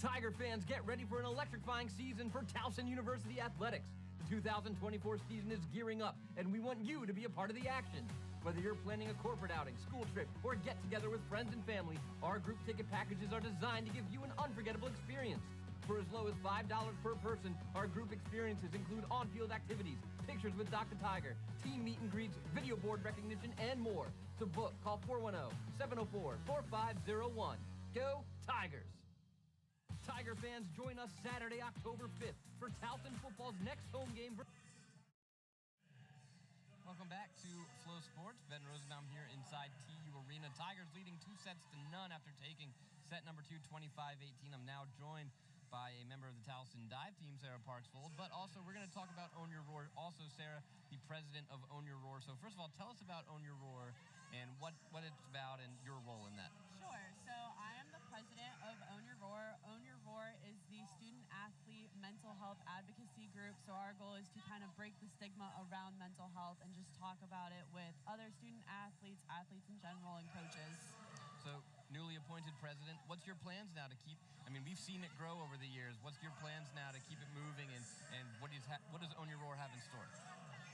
Tiger fans, get ready for an electrifying season for Towson University Athletics. The 2024 season is gearing up, and we want you to be a part of the action. Whether you're planning a corporate outing, school trip, or get-together with friends and family, our group ticket packages are designed to give you an unforgettable experience. For as low as $5 per person, our group experiences include on-field activities, pictures with Dr. Tiger, team meet and greets, video board recognition, and more. To book, call 410-704-4501. Go Tigers! Tiger fans, join us Saturday, October 5th for Towson football's next home game.
Welcome back to Flow Sports. Ben Rosenbaum here inside TU Arena. Tigers leading 2-0 after taking set number 2, 25-18. I'm now joined by a member of the Towson dive team, Sarah Parksvold, but also we're going to talk about Own Your Roar. Also, Sarah, the president of Own Your Roar. So first of all, tell us about Own Your Roar and what it's about and your role in that.
Sure. So I am the president of Own Your Roar. Own Your Roar is the student-athlete mental health advocacy group. So our goal is to kind of break the stigma around mental health and just talk about it with other student-athletes, athletes in general, and coaches.
So, newly appointed president, what's your plans now to keep, we've seen it grow over the years. What's your plans now to keep it moving, and what does Own Your Roar have in store?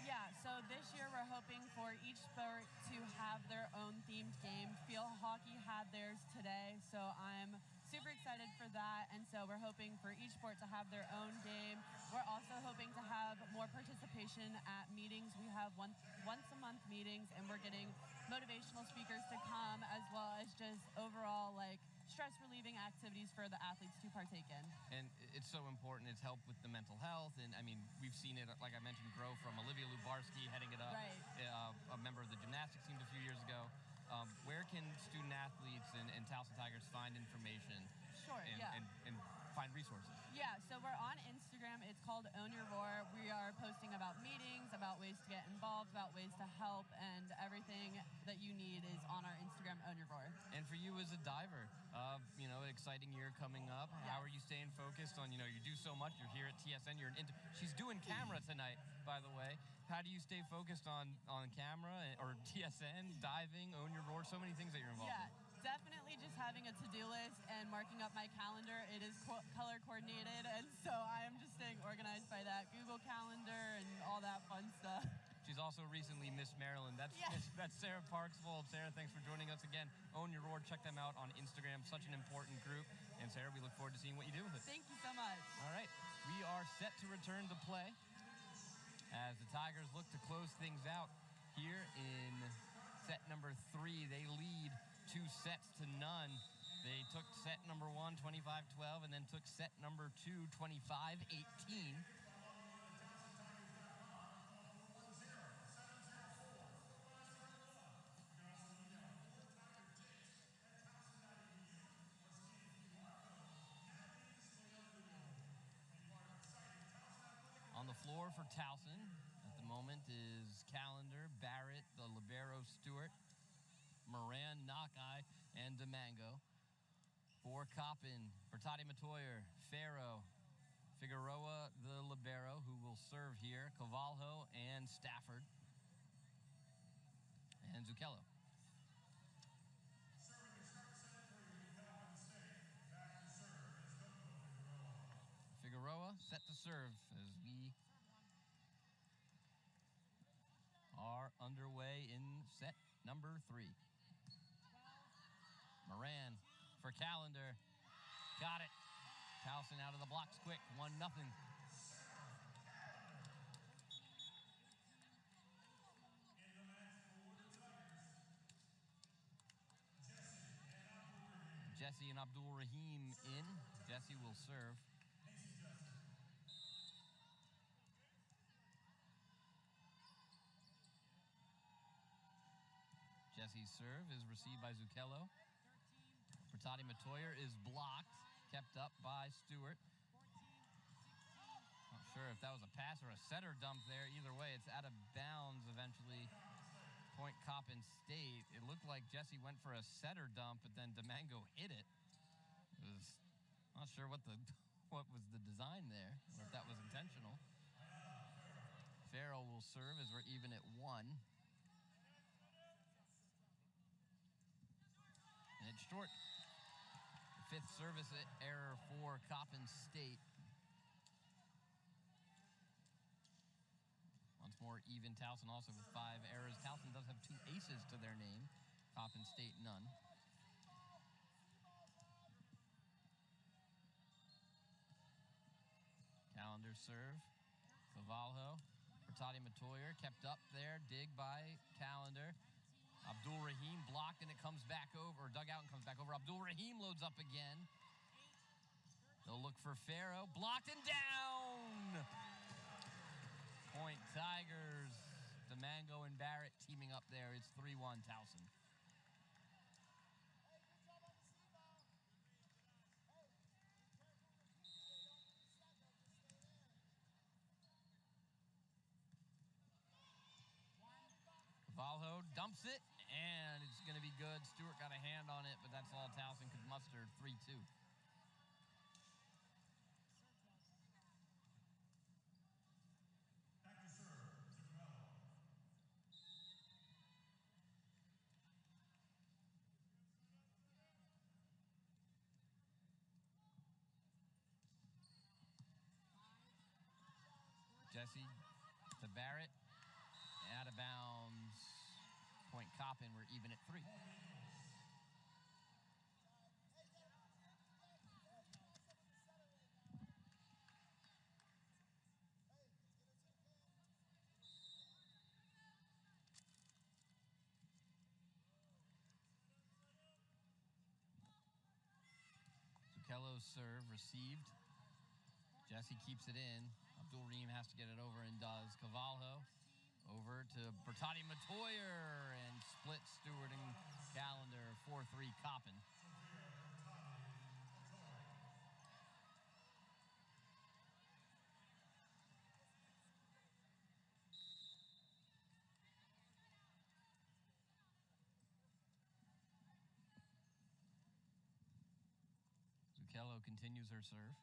Yeah, so this year we're hoping for each sport to have their own themed game. Field hockey had theirs today, so I'm super excited for that, and so we're hoping for each sport to have their own game. We're also hoping to have more participation at meetings. We have once a month meetings, and we're getting motivational speakers to come, as well as just overall stress relieving activities for the athletes to partake in.
And it's so important. It's helped with the mental health, and we've seen it, like I mentioned, grow from Olivia Lubarski heading it up,
right.
A member of the gymnastics team a few years ago. Where can student athletes and Towson Tigers find information?
Sure,
and find resources?
Yeah, so we're on Instagram. It's called Own Your Roar. We are posting about meetings, about ways to get involved, about ways to help, and everything that you need is on our Instagram, Own Your Roar.
And for you as a diver, an exciting year coming up.
Yes.
How are you staying focused on, you do so much. You're here at TSN. She's doing camera tonight, by the way. How do you stay focused on camera or TSN, diving, Own Your Roar, so many things that you're involved in?
Definitely just having a to-do list and marking up my calendar. It is color coordinated, and so I am just staying organized by that. Google Calendar and all that fun stuff.
She's also recently Miss Maryland. That's Sarah Parksvold. Sarah, thanks for joining us again. Own Your Roar. Check them out on Instagram. Such an important group. And Sarah, we look forward to seeing what you do with it.
Thank you so much.
All right. We are set to return to play as the Tigers look to close things out here in set number 3. They lead 2-0. They took set number 1, 25-12, and then took set number 2, 25-18. On the floor for Towson at the moment is Callender, Barrett, the libero Stewart, Moran, Knockeye, and Domingo. For Coppin, Bertati Matoyer, Farrow, Figueroa, the libero, who will serve here, Cavalho, and Stafford, and Zucchello. Figueroa set to serve as we are underway in set number 3. Moran for Callender. Got it. Towson out of the blocks quick. 1-0. Jesse and Abdul Rahim in. Jesse will serve. Jesse's serve is received by Zucchello. Bertati Matoyer is blocked, kept up by Stewart. Not sure if that was a pass or a setter dump there. Either way, it's out of bounds eventually. Point Coppin State. It looked like Jesse went for a setter dump, but then Domingo hit it. Not sure what was the design there, or if that was intentional. Farrell will serve as we're even at 1. And it's short. The 5th service error for Coppin State. Once more, even Towson also with 5 errors. Towson does have 2 aces to their name. Coppin State, none. Calendar serve. Cavallo. Bertati Matoyer kept up there. Dig by Calendar. Abdul Rahim blocked, and it comes back over. Dug out and comes back over. Abdul Rahim loads up again. They'll look for Farrow. Blocked and down! Point Tigers. Domingo and Barrett teaming up there. It's 3-1 Towson. Cavallo dumps it, and it's going to be good. Stewart got a hand on it, but that's all Towson could muster. 3-2.
Back to serve, Zucchello.
Jesse to Barrett. Out of bounds. Point Coppin, we're even at 3. Zucchello's serve received. Jesse keeps it in. Abdul Rahim has to get it over and does. Cavallo over to Bertati Matoyer and split Stewart and Calendar. 4-3 Coppin. Zucchello continues her serve.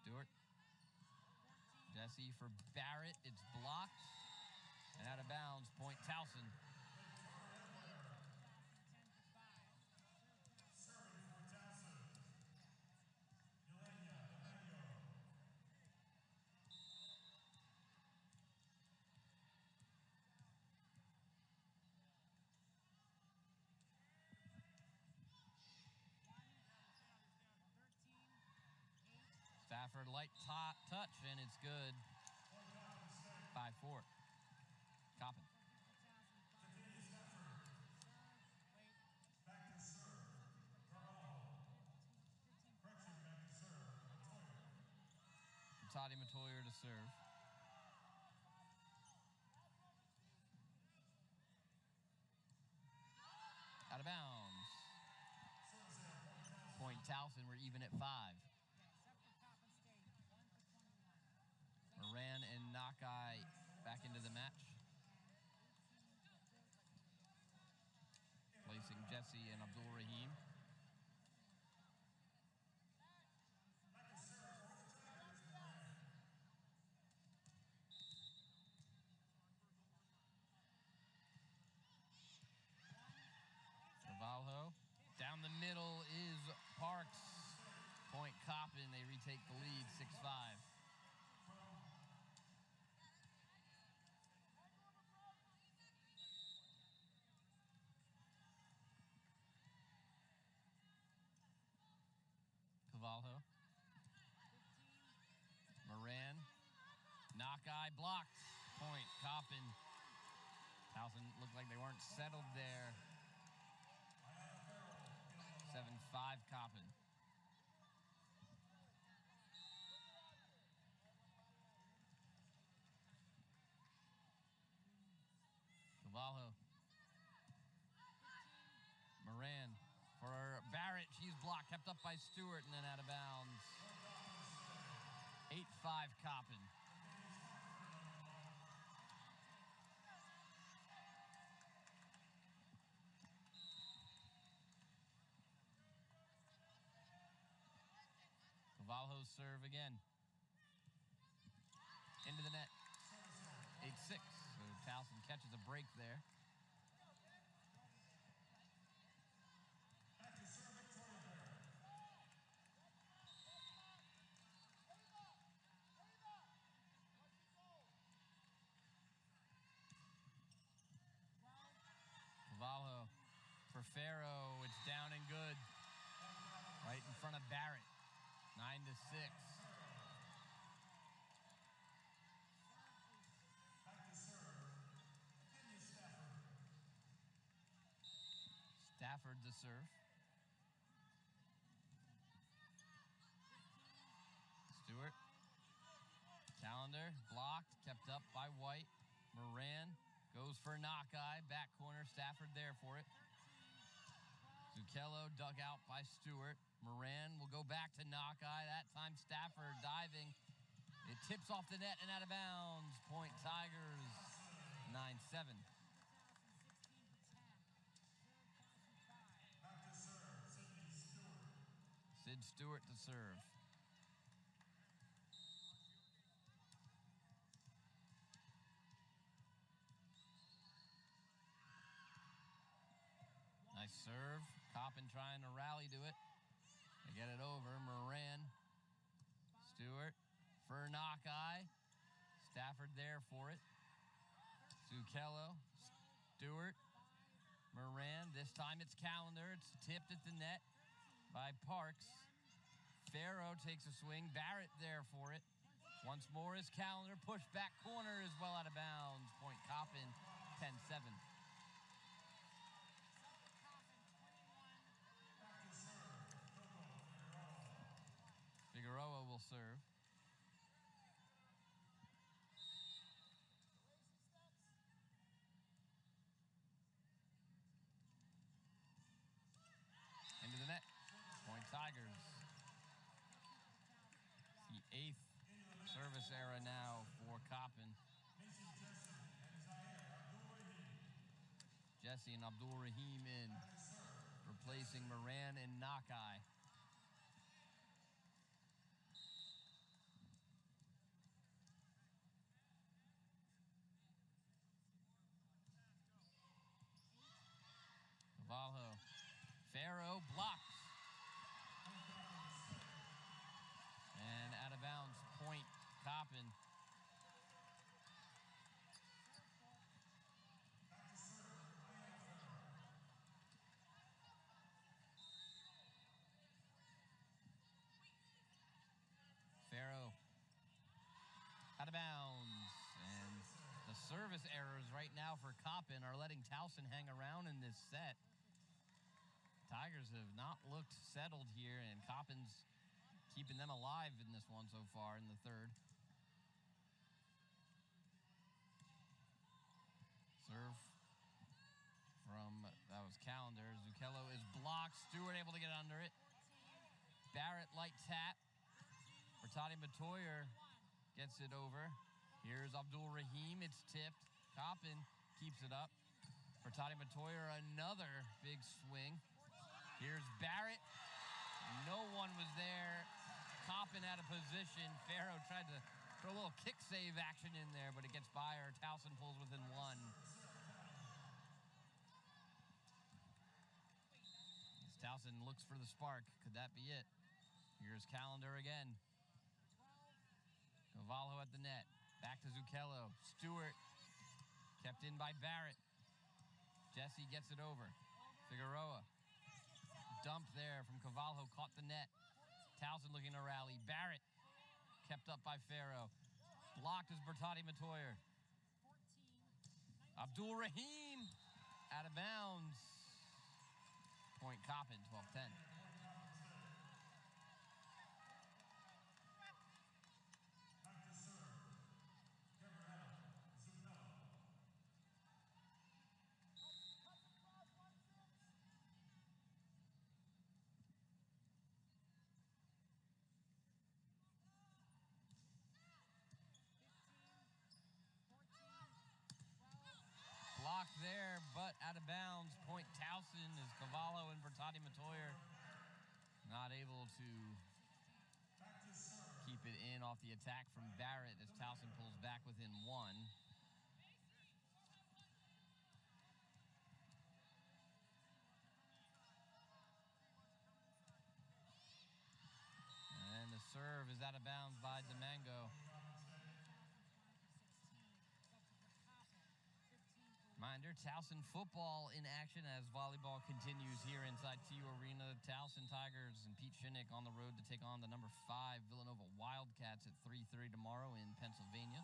Stewart. Jesse for Barrett. It's blocked. And out of bounds. Point Towson. Stafford light touch, and it's good. 5-4. Coppin.
Back to serve, Cavallo. Correction, back to serve, Matoyer.
Bertati Matoyer to serve. Out of bounds. Point Towson, we're even at 5. Moran and Nakai back into the match. Placing Jesse and Abdul Rahim. Cavallo. Down the middle is Parks. Point Coppin, they retake the lead, 6-5. Cavallo. Moran. Nakai blocked. Point Coppin. Towson looked like they weren't settled there. Coppin. Cavallo. Moran for Barrett. She's blocked, kept up by Stewart, and then out of bounds. 8-5 Coppin. Cavallo's serve again. Into the net. 8-6. So Towson catches a break there. Cavallo for Farrow. It's down and good. Right in front of Barrett. 9-6. Stafford to serve. Stewart. Calendar blocked, kept up by White. Moran goes for knock-eye. Back corner, Stafford there for it. Zucchello dug out by Stewart. Moran will go back to knock-eye. That time Stafford diving. It tips off the net and out of bounds. Point Tigers, 9-7. Sid Stewart to serve. Nice serve. Coppin trying to rally to it. They get it over. Moran. Stewart for knock-eye. Stafford there for it. Zucchello. Stewart. Moran. This time it's Calendar. It's tipped at the net by Parks. Farrow takes a swing. Barrett there for it. Once more is Calendar. Push back corner is well out of bounds. Point Coppin, 10-7. Figueroa will serve. Into the net. Point Tigers. The 8th service error now for Coppin. Jesse and Abdul Rahim in, replacing Moran and knock-eye. Cavallo. Farrow blocks. And out of bounds, point Coppin. Farrow out of bounds. And the service errors right now for Coppin are letting Towson hang around in this set. Tigers have not looked settled here, and Coppin's keeping them alive in this one so far in the third. Serve from, that was Calendar. Zucchello is blocked. Stewart able to get under it. Barrett light tap. Bertati Matoyer gets it over. Here's Abdul Rahim. It's tipped. Coppin keeps it up. Bertati Matoyer, another big swing. Here's Barrett. No one was there. Coppin out of position. Farrow tried to throw a little kick save action in there, but it gets by her. Towson pulls within one. As Towson looks for the spark. Could that be it? Here's Calendar again. Cavallo at the net. Back to Zucchello. Stewart kept in by Barrett. Jesse gets it over. Figueroa. Dump there from Cavallo. Caught the net. Towson looking to rally. Barrett kept up by Farrow. Blocked is Bertati Matoyer. Abdul Rahim out of bounds. Point Coppin, 12-10. block there, but out of bounds. Point Towson as Cavallo and Bertati Matoyer not able to keep it in off the attack from Barrett as Towson pulls back within one. And the serve is out of bounds by Domingo. Reminder, Towson football in action as volleyball continues here inside TU Arena. Towson Tigers and Pete Shinnick on the road to take on the number 5 Villanova Wildcats at 3:30 tomorrow in Pennsylvania.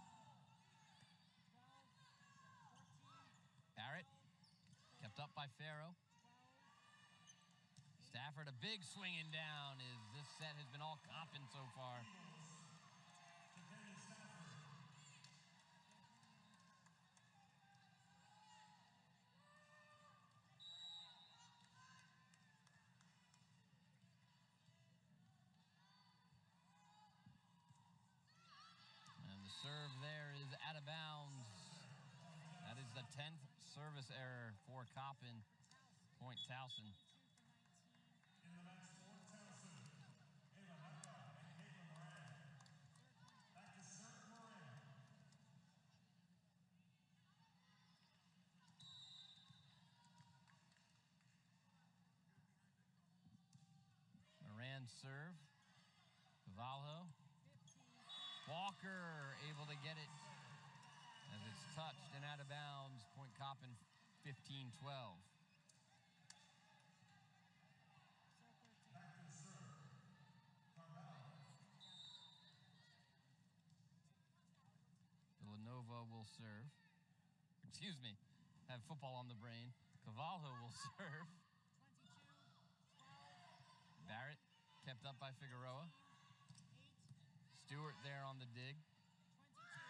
Barrett kept up by Farrow. Stafford, a big swinging down as this set has been all Coppin so far. Serve there is out of bounds. That is the 10th service error for Coppin. Point Towson.
In the match for Towson, Ayla Mecca and Kaitlyn Moran. Back to serve Moran.
Moran serve. Cavallo. Walker able to get it as it's touched and out of bounds. Point Coppin 15-12.
Back to serve. Carvalho.
Villanova will serve. Excuse me, have football on the brain. Cavallo will serve. Barrett kept up by Figueroa. Stewart there on the dig.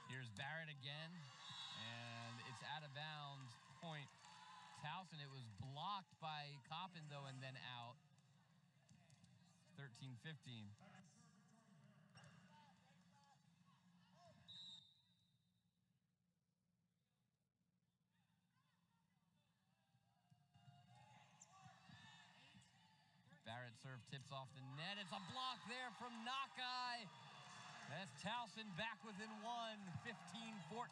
Here's Barrett again, and it's out of bounds. Point Towson. It was blocked by Coppin, though, and then out. 13-15. Barrett serve tips off the net. It's a block there from Nakai. That's Towson back within one, 15-14.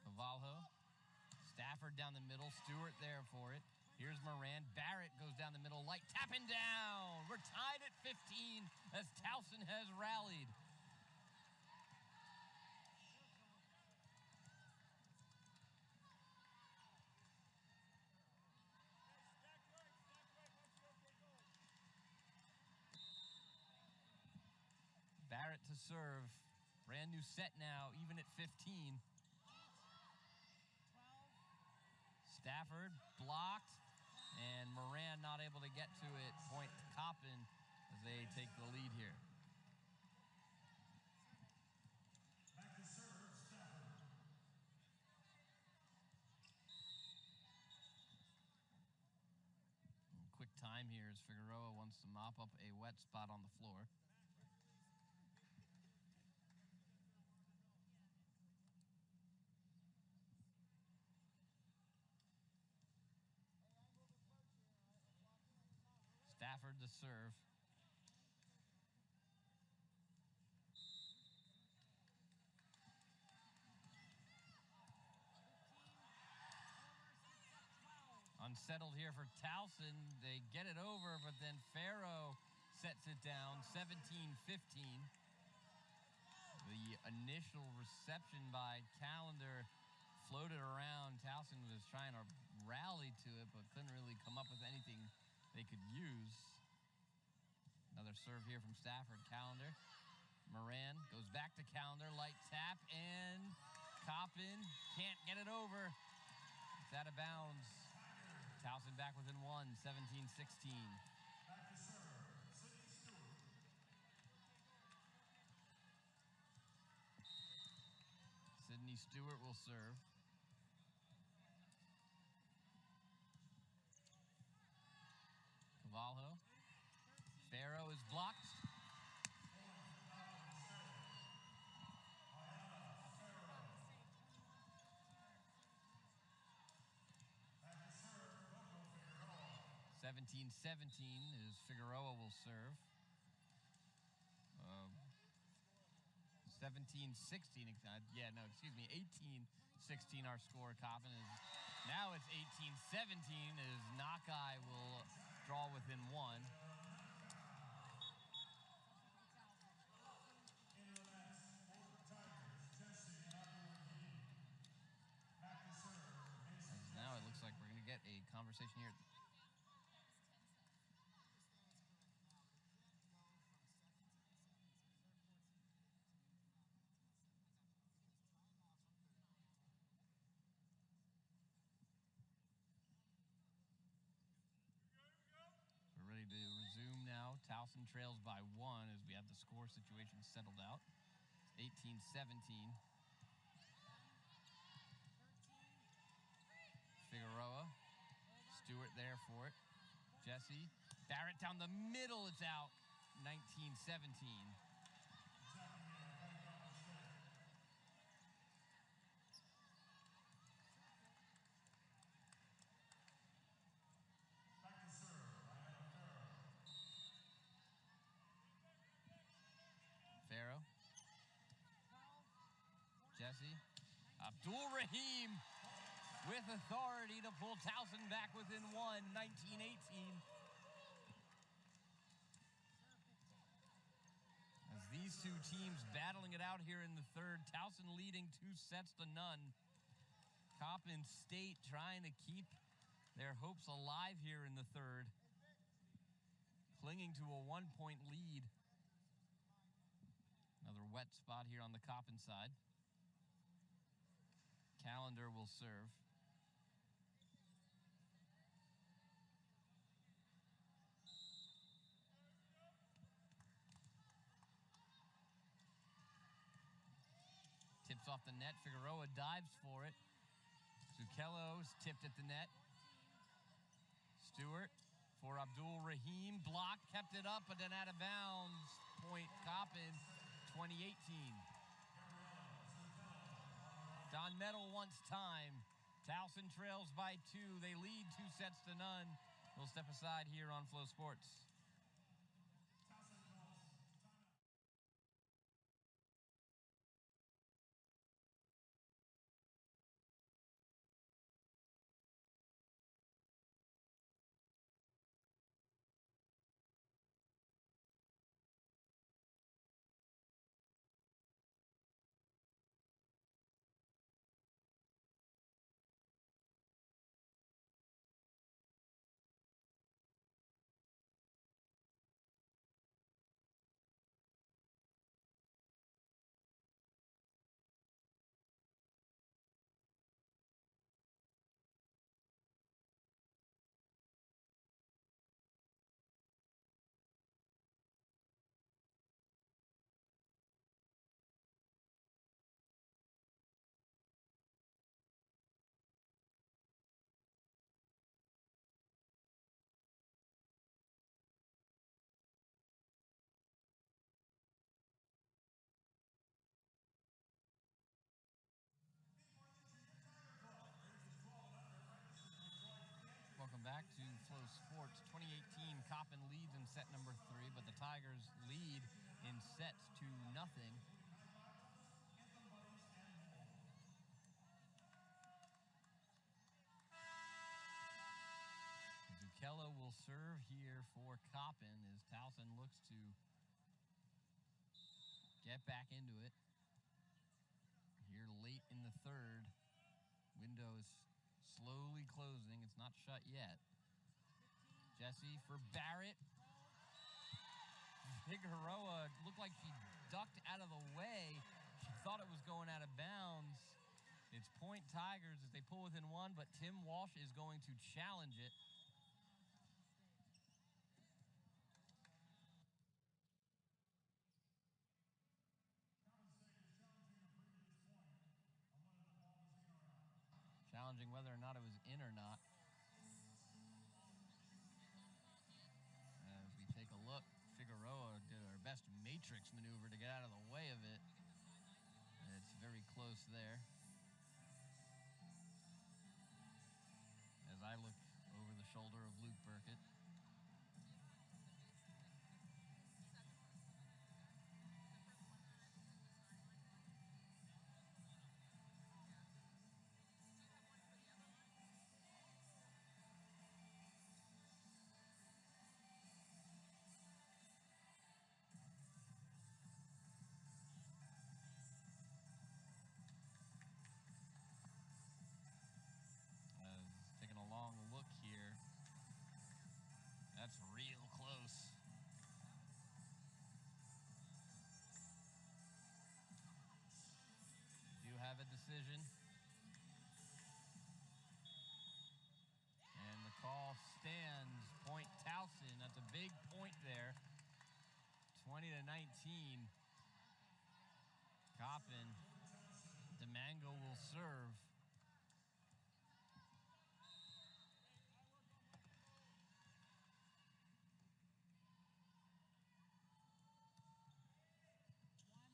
Cavallo. Stafford down the middle. Stewart there for it. Here's Moran. Barrett goes down the middle. Light tapping down. We're tied at 15 as Towson has rallied. Barrett to serve. Brand new set now, even at 15. Stafford blocked, and Moran not able to get to it. Point Coppin as they take the lead here.
Back to serve, Stafford.
Quick time here as Figueroa wants to mop up a wet spot on the floor. Stafford to serve. Unsettled here for Towson. They get it over, but then Farrow sets it down, 17-15. The initial reception by Calendar floated around. Towson was trying to rally to it, but couldn't really come up with anything they could use. Another serve here from Stafford. Calendar. Moran goes back to Calendar. Light tap, and Coppin can't get it over. It's out of bounds. Towson back within one, 17-16.
Back to serve, Sydney Stewart.
Sydney Stewart will serve. Cavallo. Farrow is blocked.
Back to serve, Coco Figueroa.
17-17 is Figueroa will serve. 17-16, excuse me, 18-16 our score. Coppin is, now it's 18-17 as Nakai will draw within one.
Into the next, for the Tigers, Jesse and Abdul-Rahim. Back to serve, Mason.
As now it looks like we're going to get a conversation here. We're ready to resume now. Towson trails by one as we have the score situation settled out. 18-17. Figueroa. Stewart there for it. Jesse. Barrett down the middle. It's out. 19-17.
Back to serve,
Farrow. Jesse. Abdul-Rahim with authority to pull Towson back within one. 19-18. As these two teams battling it out here in the third. Towson leading 2-0. Coppin State trying to keep their hopes alive here in the third. Clinging to a 1-point lead. Another wet spot here on the Coppin side. Calendar will serve. Tips off the net. Figueroa dives for it. Zucchello's tipped at the net. Stewart for Abdul-Rahim. Blocked, kept it up, but then out of bounds. Point Coppin, 2018. Don Metal wants time. Towson trails by two. They lead 2-0. We'll step aside here on Flow Sports. Welcome back to Flow Sports. 2018, Coppin leads in set number 3, but the Tigers lead in sets to nothing. Zucchello will serve here for Coppin as Towson looks to get back into it. Here late in the third. Window is slowly closing. It's not shut yet. Jesse for Barrett. Figueroa looked like she ducked out of the way. She thought it was going out of bounds. It's point Tigers as they pull within one, but Tim Walsh is going to challenge it. challenging whether or not it was in or not. As we take a look, Figueroa did her best matrix maneuver to get out of the way of it. It's very close there. As I look over the shoulder of Luke Burkett. Taking a long look here. That's real close. We do have a decision. And the call stands. Point Towson. That's a big point there. 20-19. Coppin. DeMango will serve.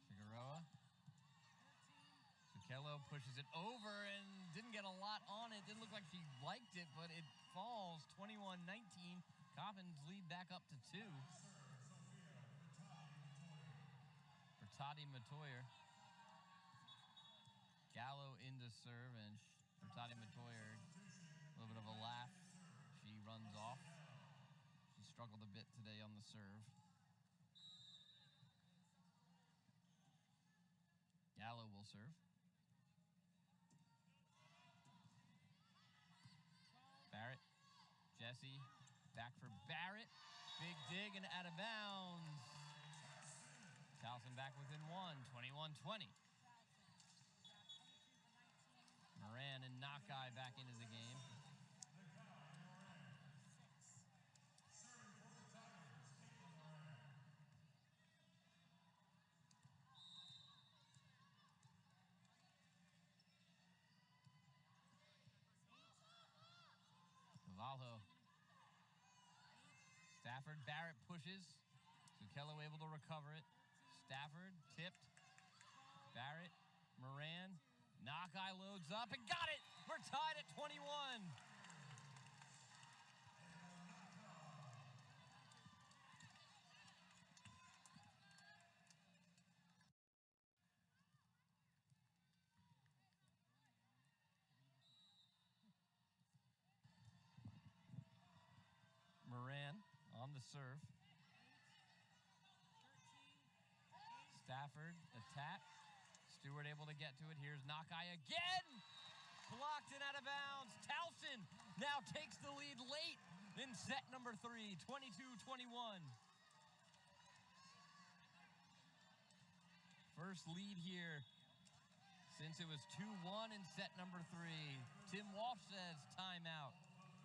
Figueroa. Zucchello pushes it over and didn't get a lot on it. Didn't look like she liked it, but it falls. 21-19. Coppin's lead back up to 2. For Toddy Matoyer. Gallo into serve, and for Toddy Matoyer, a little bit of a laugh. She runs off. She struggled a bit today on the serve. Gallo will serve. Barrett, Jesse, back for Barrett. Big dig and out of bounds. Towson back within 1, 21-20. Moran and Nakai back into the game. Cavallo. Stafford, Barrett pushes. Zucchello able to recover it. Stafford tipped. Barrett, Moran. Nakai loads up and got it. We're tied at 21. Moran on the serve. Stafford attack. Stewart able to get to it. Here's Nakai again. Blocked and out of bounds. Towson now takes the lead late in set number 3, 22-21. First lead here since it was 2-1 in set number 3. Tim Walsh says timeout.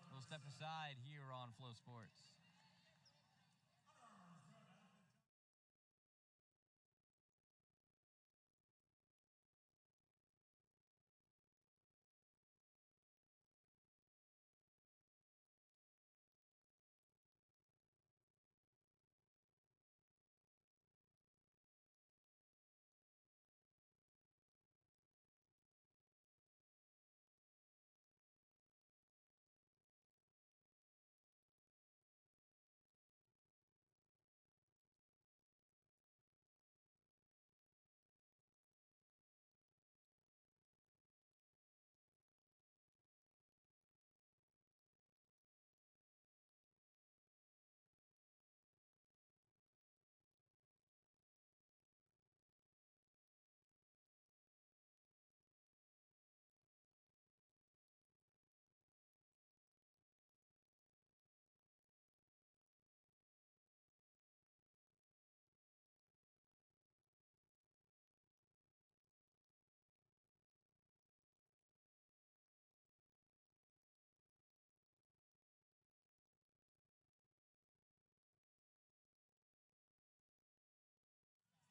We'll step aside here on Flow Sports.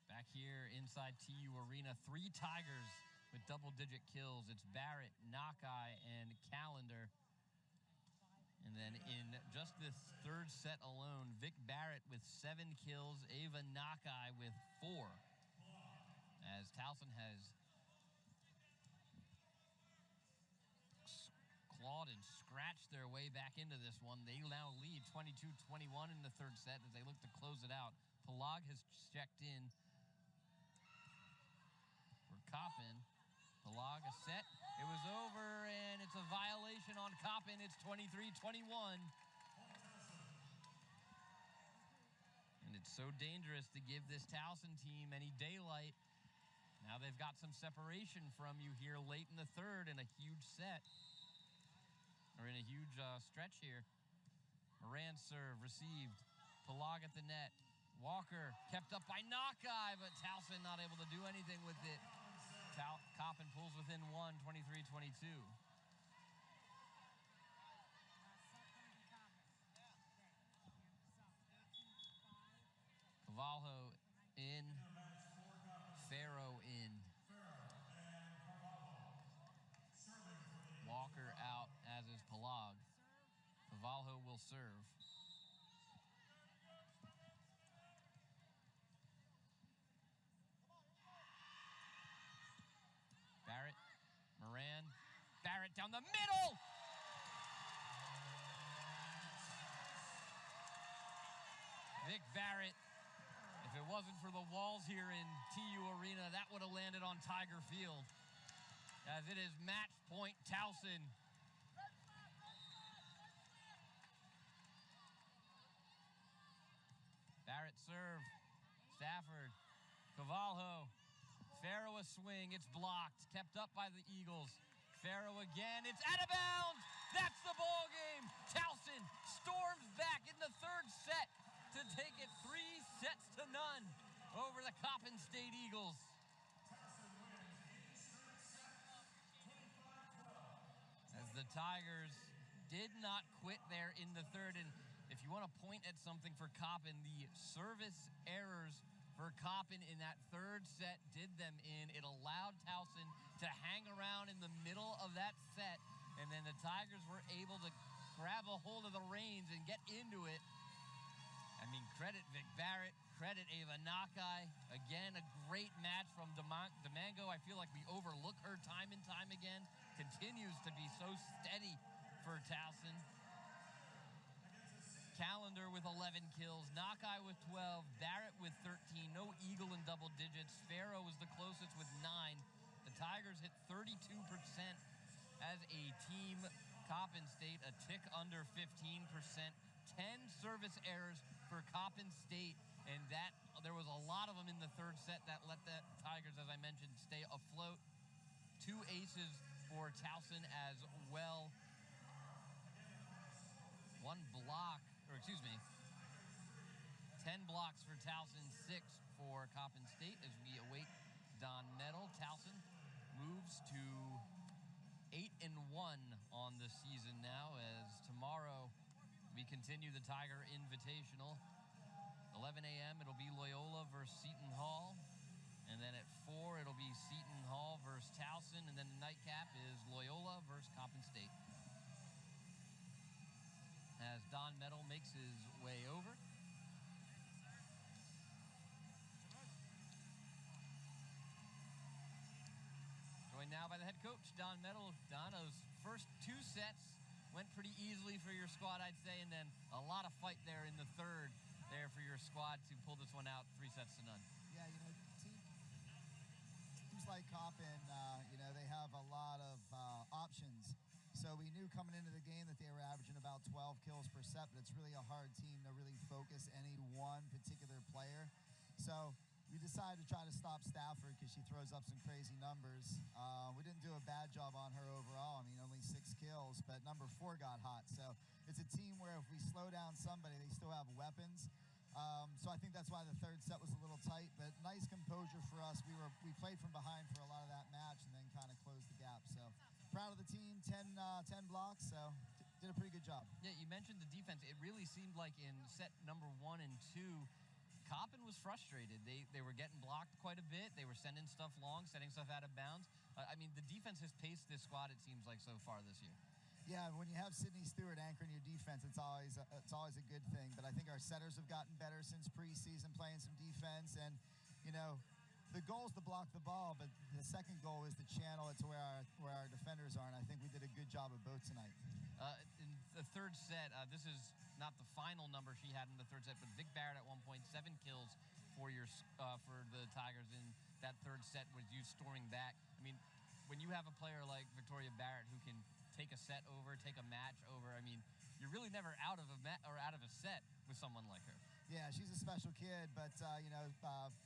Back here inside TU Arena, 3 Tigers with double-digit kills. It's Barrett, Nakai, and Calendar. And then in just this third set alone, Vic Barrett with 7 kills, Ava Nakai with 4. As Towson has clawed and scratched their way back into this one. They now lead 22-21 in the third set as they look to close it out. Palag has checked in for Coppin. Palag a set. It was over, and it's a violation on Coppin. It's 23-21. And it's so dangerous to give this Towson team any daylight. Now they've got some separation from you here late in the third in a huge set. Or in a huge stretch here. Moran serve received. Palag at the net. Walker kept up by Nakai, but Towson not able to do anything with it. Coppin pulls within 1, 23-22. Cavallo in. Farrow in. Walker out, as is Palag. Cavallo will serve. Barrett, Moran, Barrett down the middle! Vic Barrett, if it wasn't for the walls here in TU Arena, that would have landed on Tiger Field. As it is match point Towson. Barrett serve. Stafford. Cavallo. Farrow a swing. It's blocked. Kept up by the Eagles. Farrow again. It's out of bounds. That's the ball game. Towson storms back in the third set to take it 3-0 over the Coppin State Eagles. As the Tigers did not quit there in the third. And if you want to point at something for Coppin, the service errors for Coppin in that third set did them in. It allowed Towson to hang around in the middle of that set. And then the Tigers were able to grab a hold of the reins and get into it. I mean, credit Vic Barrett, credit Ava Nakai. Again, a great match from Domingo. I feel like we overlook her time and time again. Continues to be so steady for Towson. Calendar with 11 kills, Nakai with 12, Barrett with 13, no Eagle in double digits. Farrow was the closest with 9. The Tigers hit 32% as a team. Coppin State a tick under 15%. 10 service errors for Coppin State, and that there was a lot of them in the third set that let the Tigers, as I mentioned, stay afloat. 2 aces for Towson as well. 1 block, or excuse me, 10 blocks for Towson, 6 for Coppin State as we await Don Medal. Towson moves to 8-1 on the season now, as tomorrow we continue the Tiger Invitational. 11 a.m. it'll be Loyola versus Seton Hall. And then at 4 it'll be Seton Hall versus Towson. And then the nightcap is Loyola versus Coppin State. As Don Medal makes his way over. Joined now by the head coach, Don Medal. Dono's first 2 sets went pretty easily for your squad, I'd say, and then a lot of fight there in the third there for your squad to pull this one out 3-0.
Yeah, you know, teams like Coppin, you know, they have a lot of options. So we knew coming into the game that they were averaging about 12 kills per set, but it's really a hard team to really focus any one particular player. So we decided to try to stop Stafford because she throws up some crazy numbers. We didn't do a bad job on her overall. I mean, only 6 kills, but number 4 got hot. So it's a team where if we slow down somebody, they still have weapons. So I think that's why the third set was a little tight, but nice composure for us. We played from behind for a lot of that match and then kind of closed the gap. So proud of the team, 10 blocks, so did a pretty good job.
Yeah, you mentioned the defense. It really seemed like in set number 1 and 2, Coppin was frustrated. They were getting blocked quite a bit. They were sending stuff long, setting stuff out of bounds. I mean, the defense has paced this squad, it seems like, so far this year.
Yeah, when you have Sydney Stewart anchoring your defense, it's always a good thing. But I think our setters have gotten better since preseason, playing some defense. And, you know, the goal is to block the ball, but the second goal is to channel it to where our defenders are. And I think we did a good job of both tonight.
In the third set, this is not the final number she had in the third set, but Vic Barrett at 1 point, 7 kills for the Tigers in that third set with you storming back. I mean, when you have a player like Victoria Barrett who can take a set over, take a match over, I mean, you're really never out of a set with someone like her.
Yeah, she's a special kid, but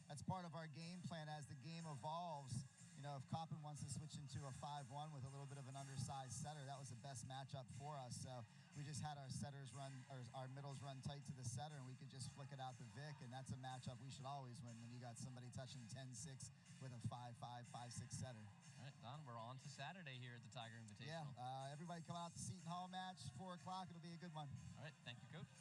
that's part of our game plan as the game evolves. You know, if Coppin wants to switch into a 5-1 with a little bit of an undersized setter, that was the best matchup for us. So we just had our setters run, or our middles run tight to the setter, and we could just flick it out to Vic, and that's a matchup we should always win when you got somebody touching 10-6 with a 5-5, 5-6 setter.
All right, Don, we're on to Saturday here at the Tiger Invitational.
Yeah, everybody come out to Seton Hall match, 4 o'clock. It'll be a good one.
All right, thank you, Coach.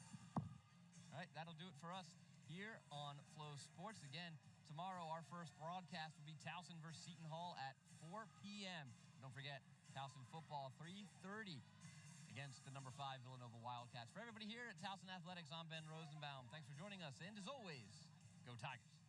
All right, that'll do it for us here on Flow Sports. Again, tomorrow our first broadcast will be Towson versus Seton Hall at 4 p.m. Don't forget, Towson football 3:30 against the number 5 Villanova Wildcats. For everybody here at Towson Athletics, I'm Ben Rosenbaum. Thanks for joining us, and as always, go Tigers.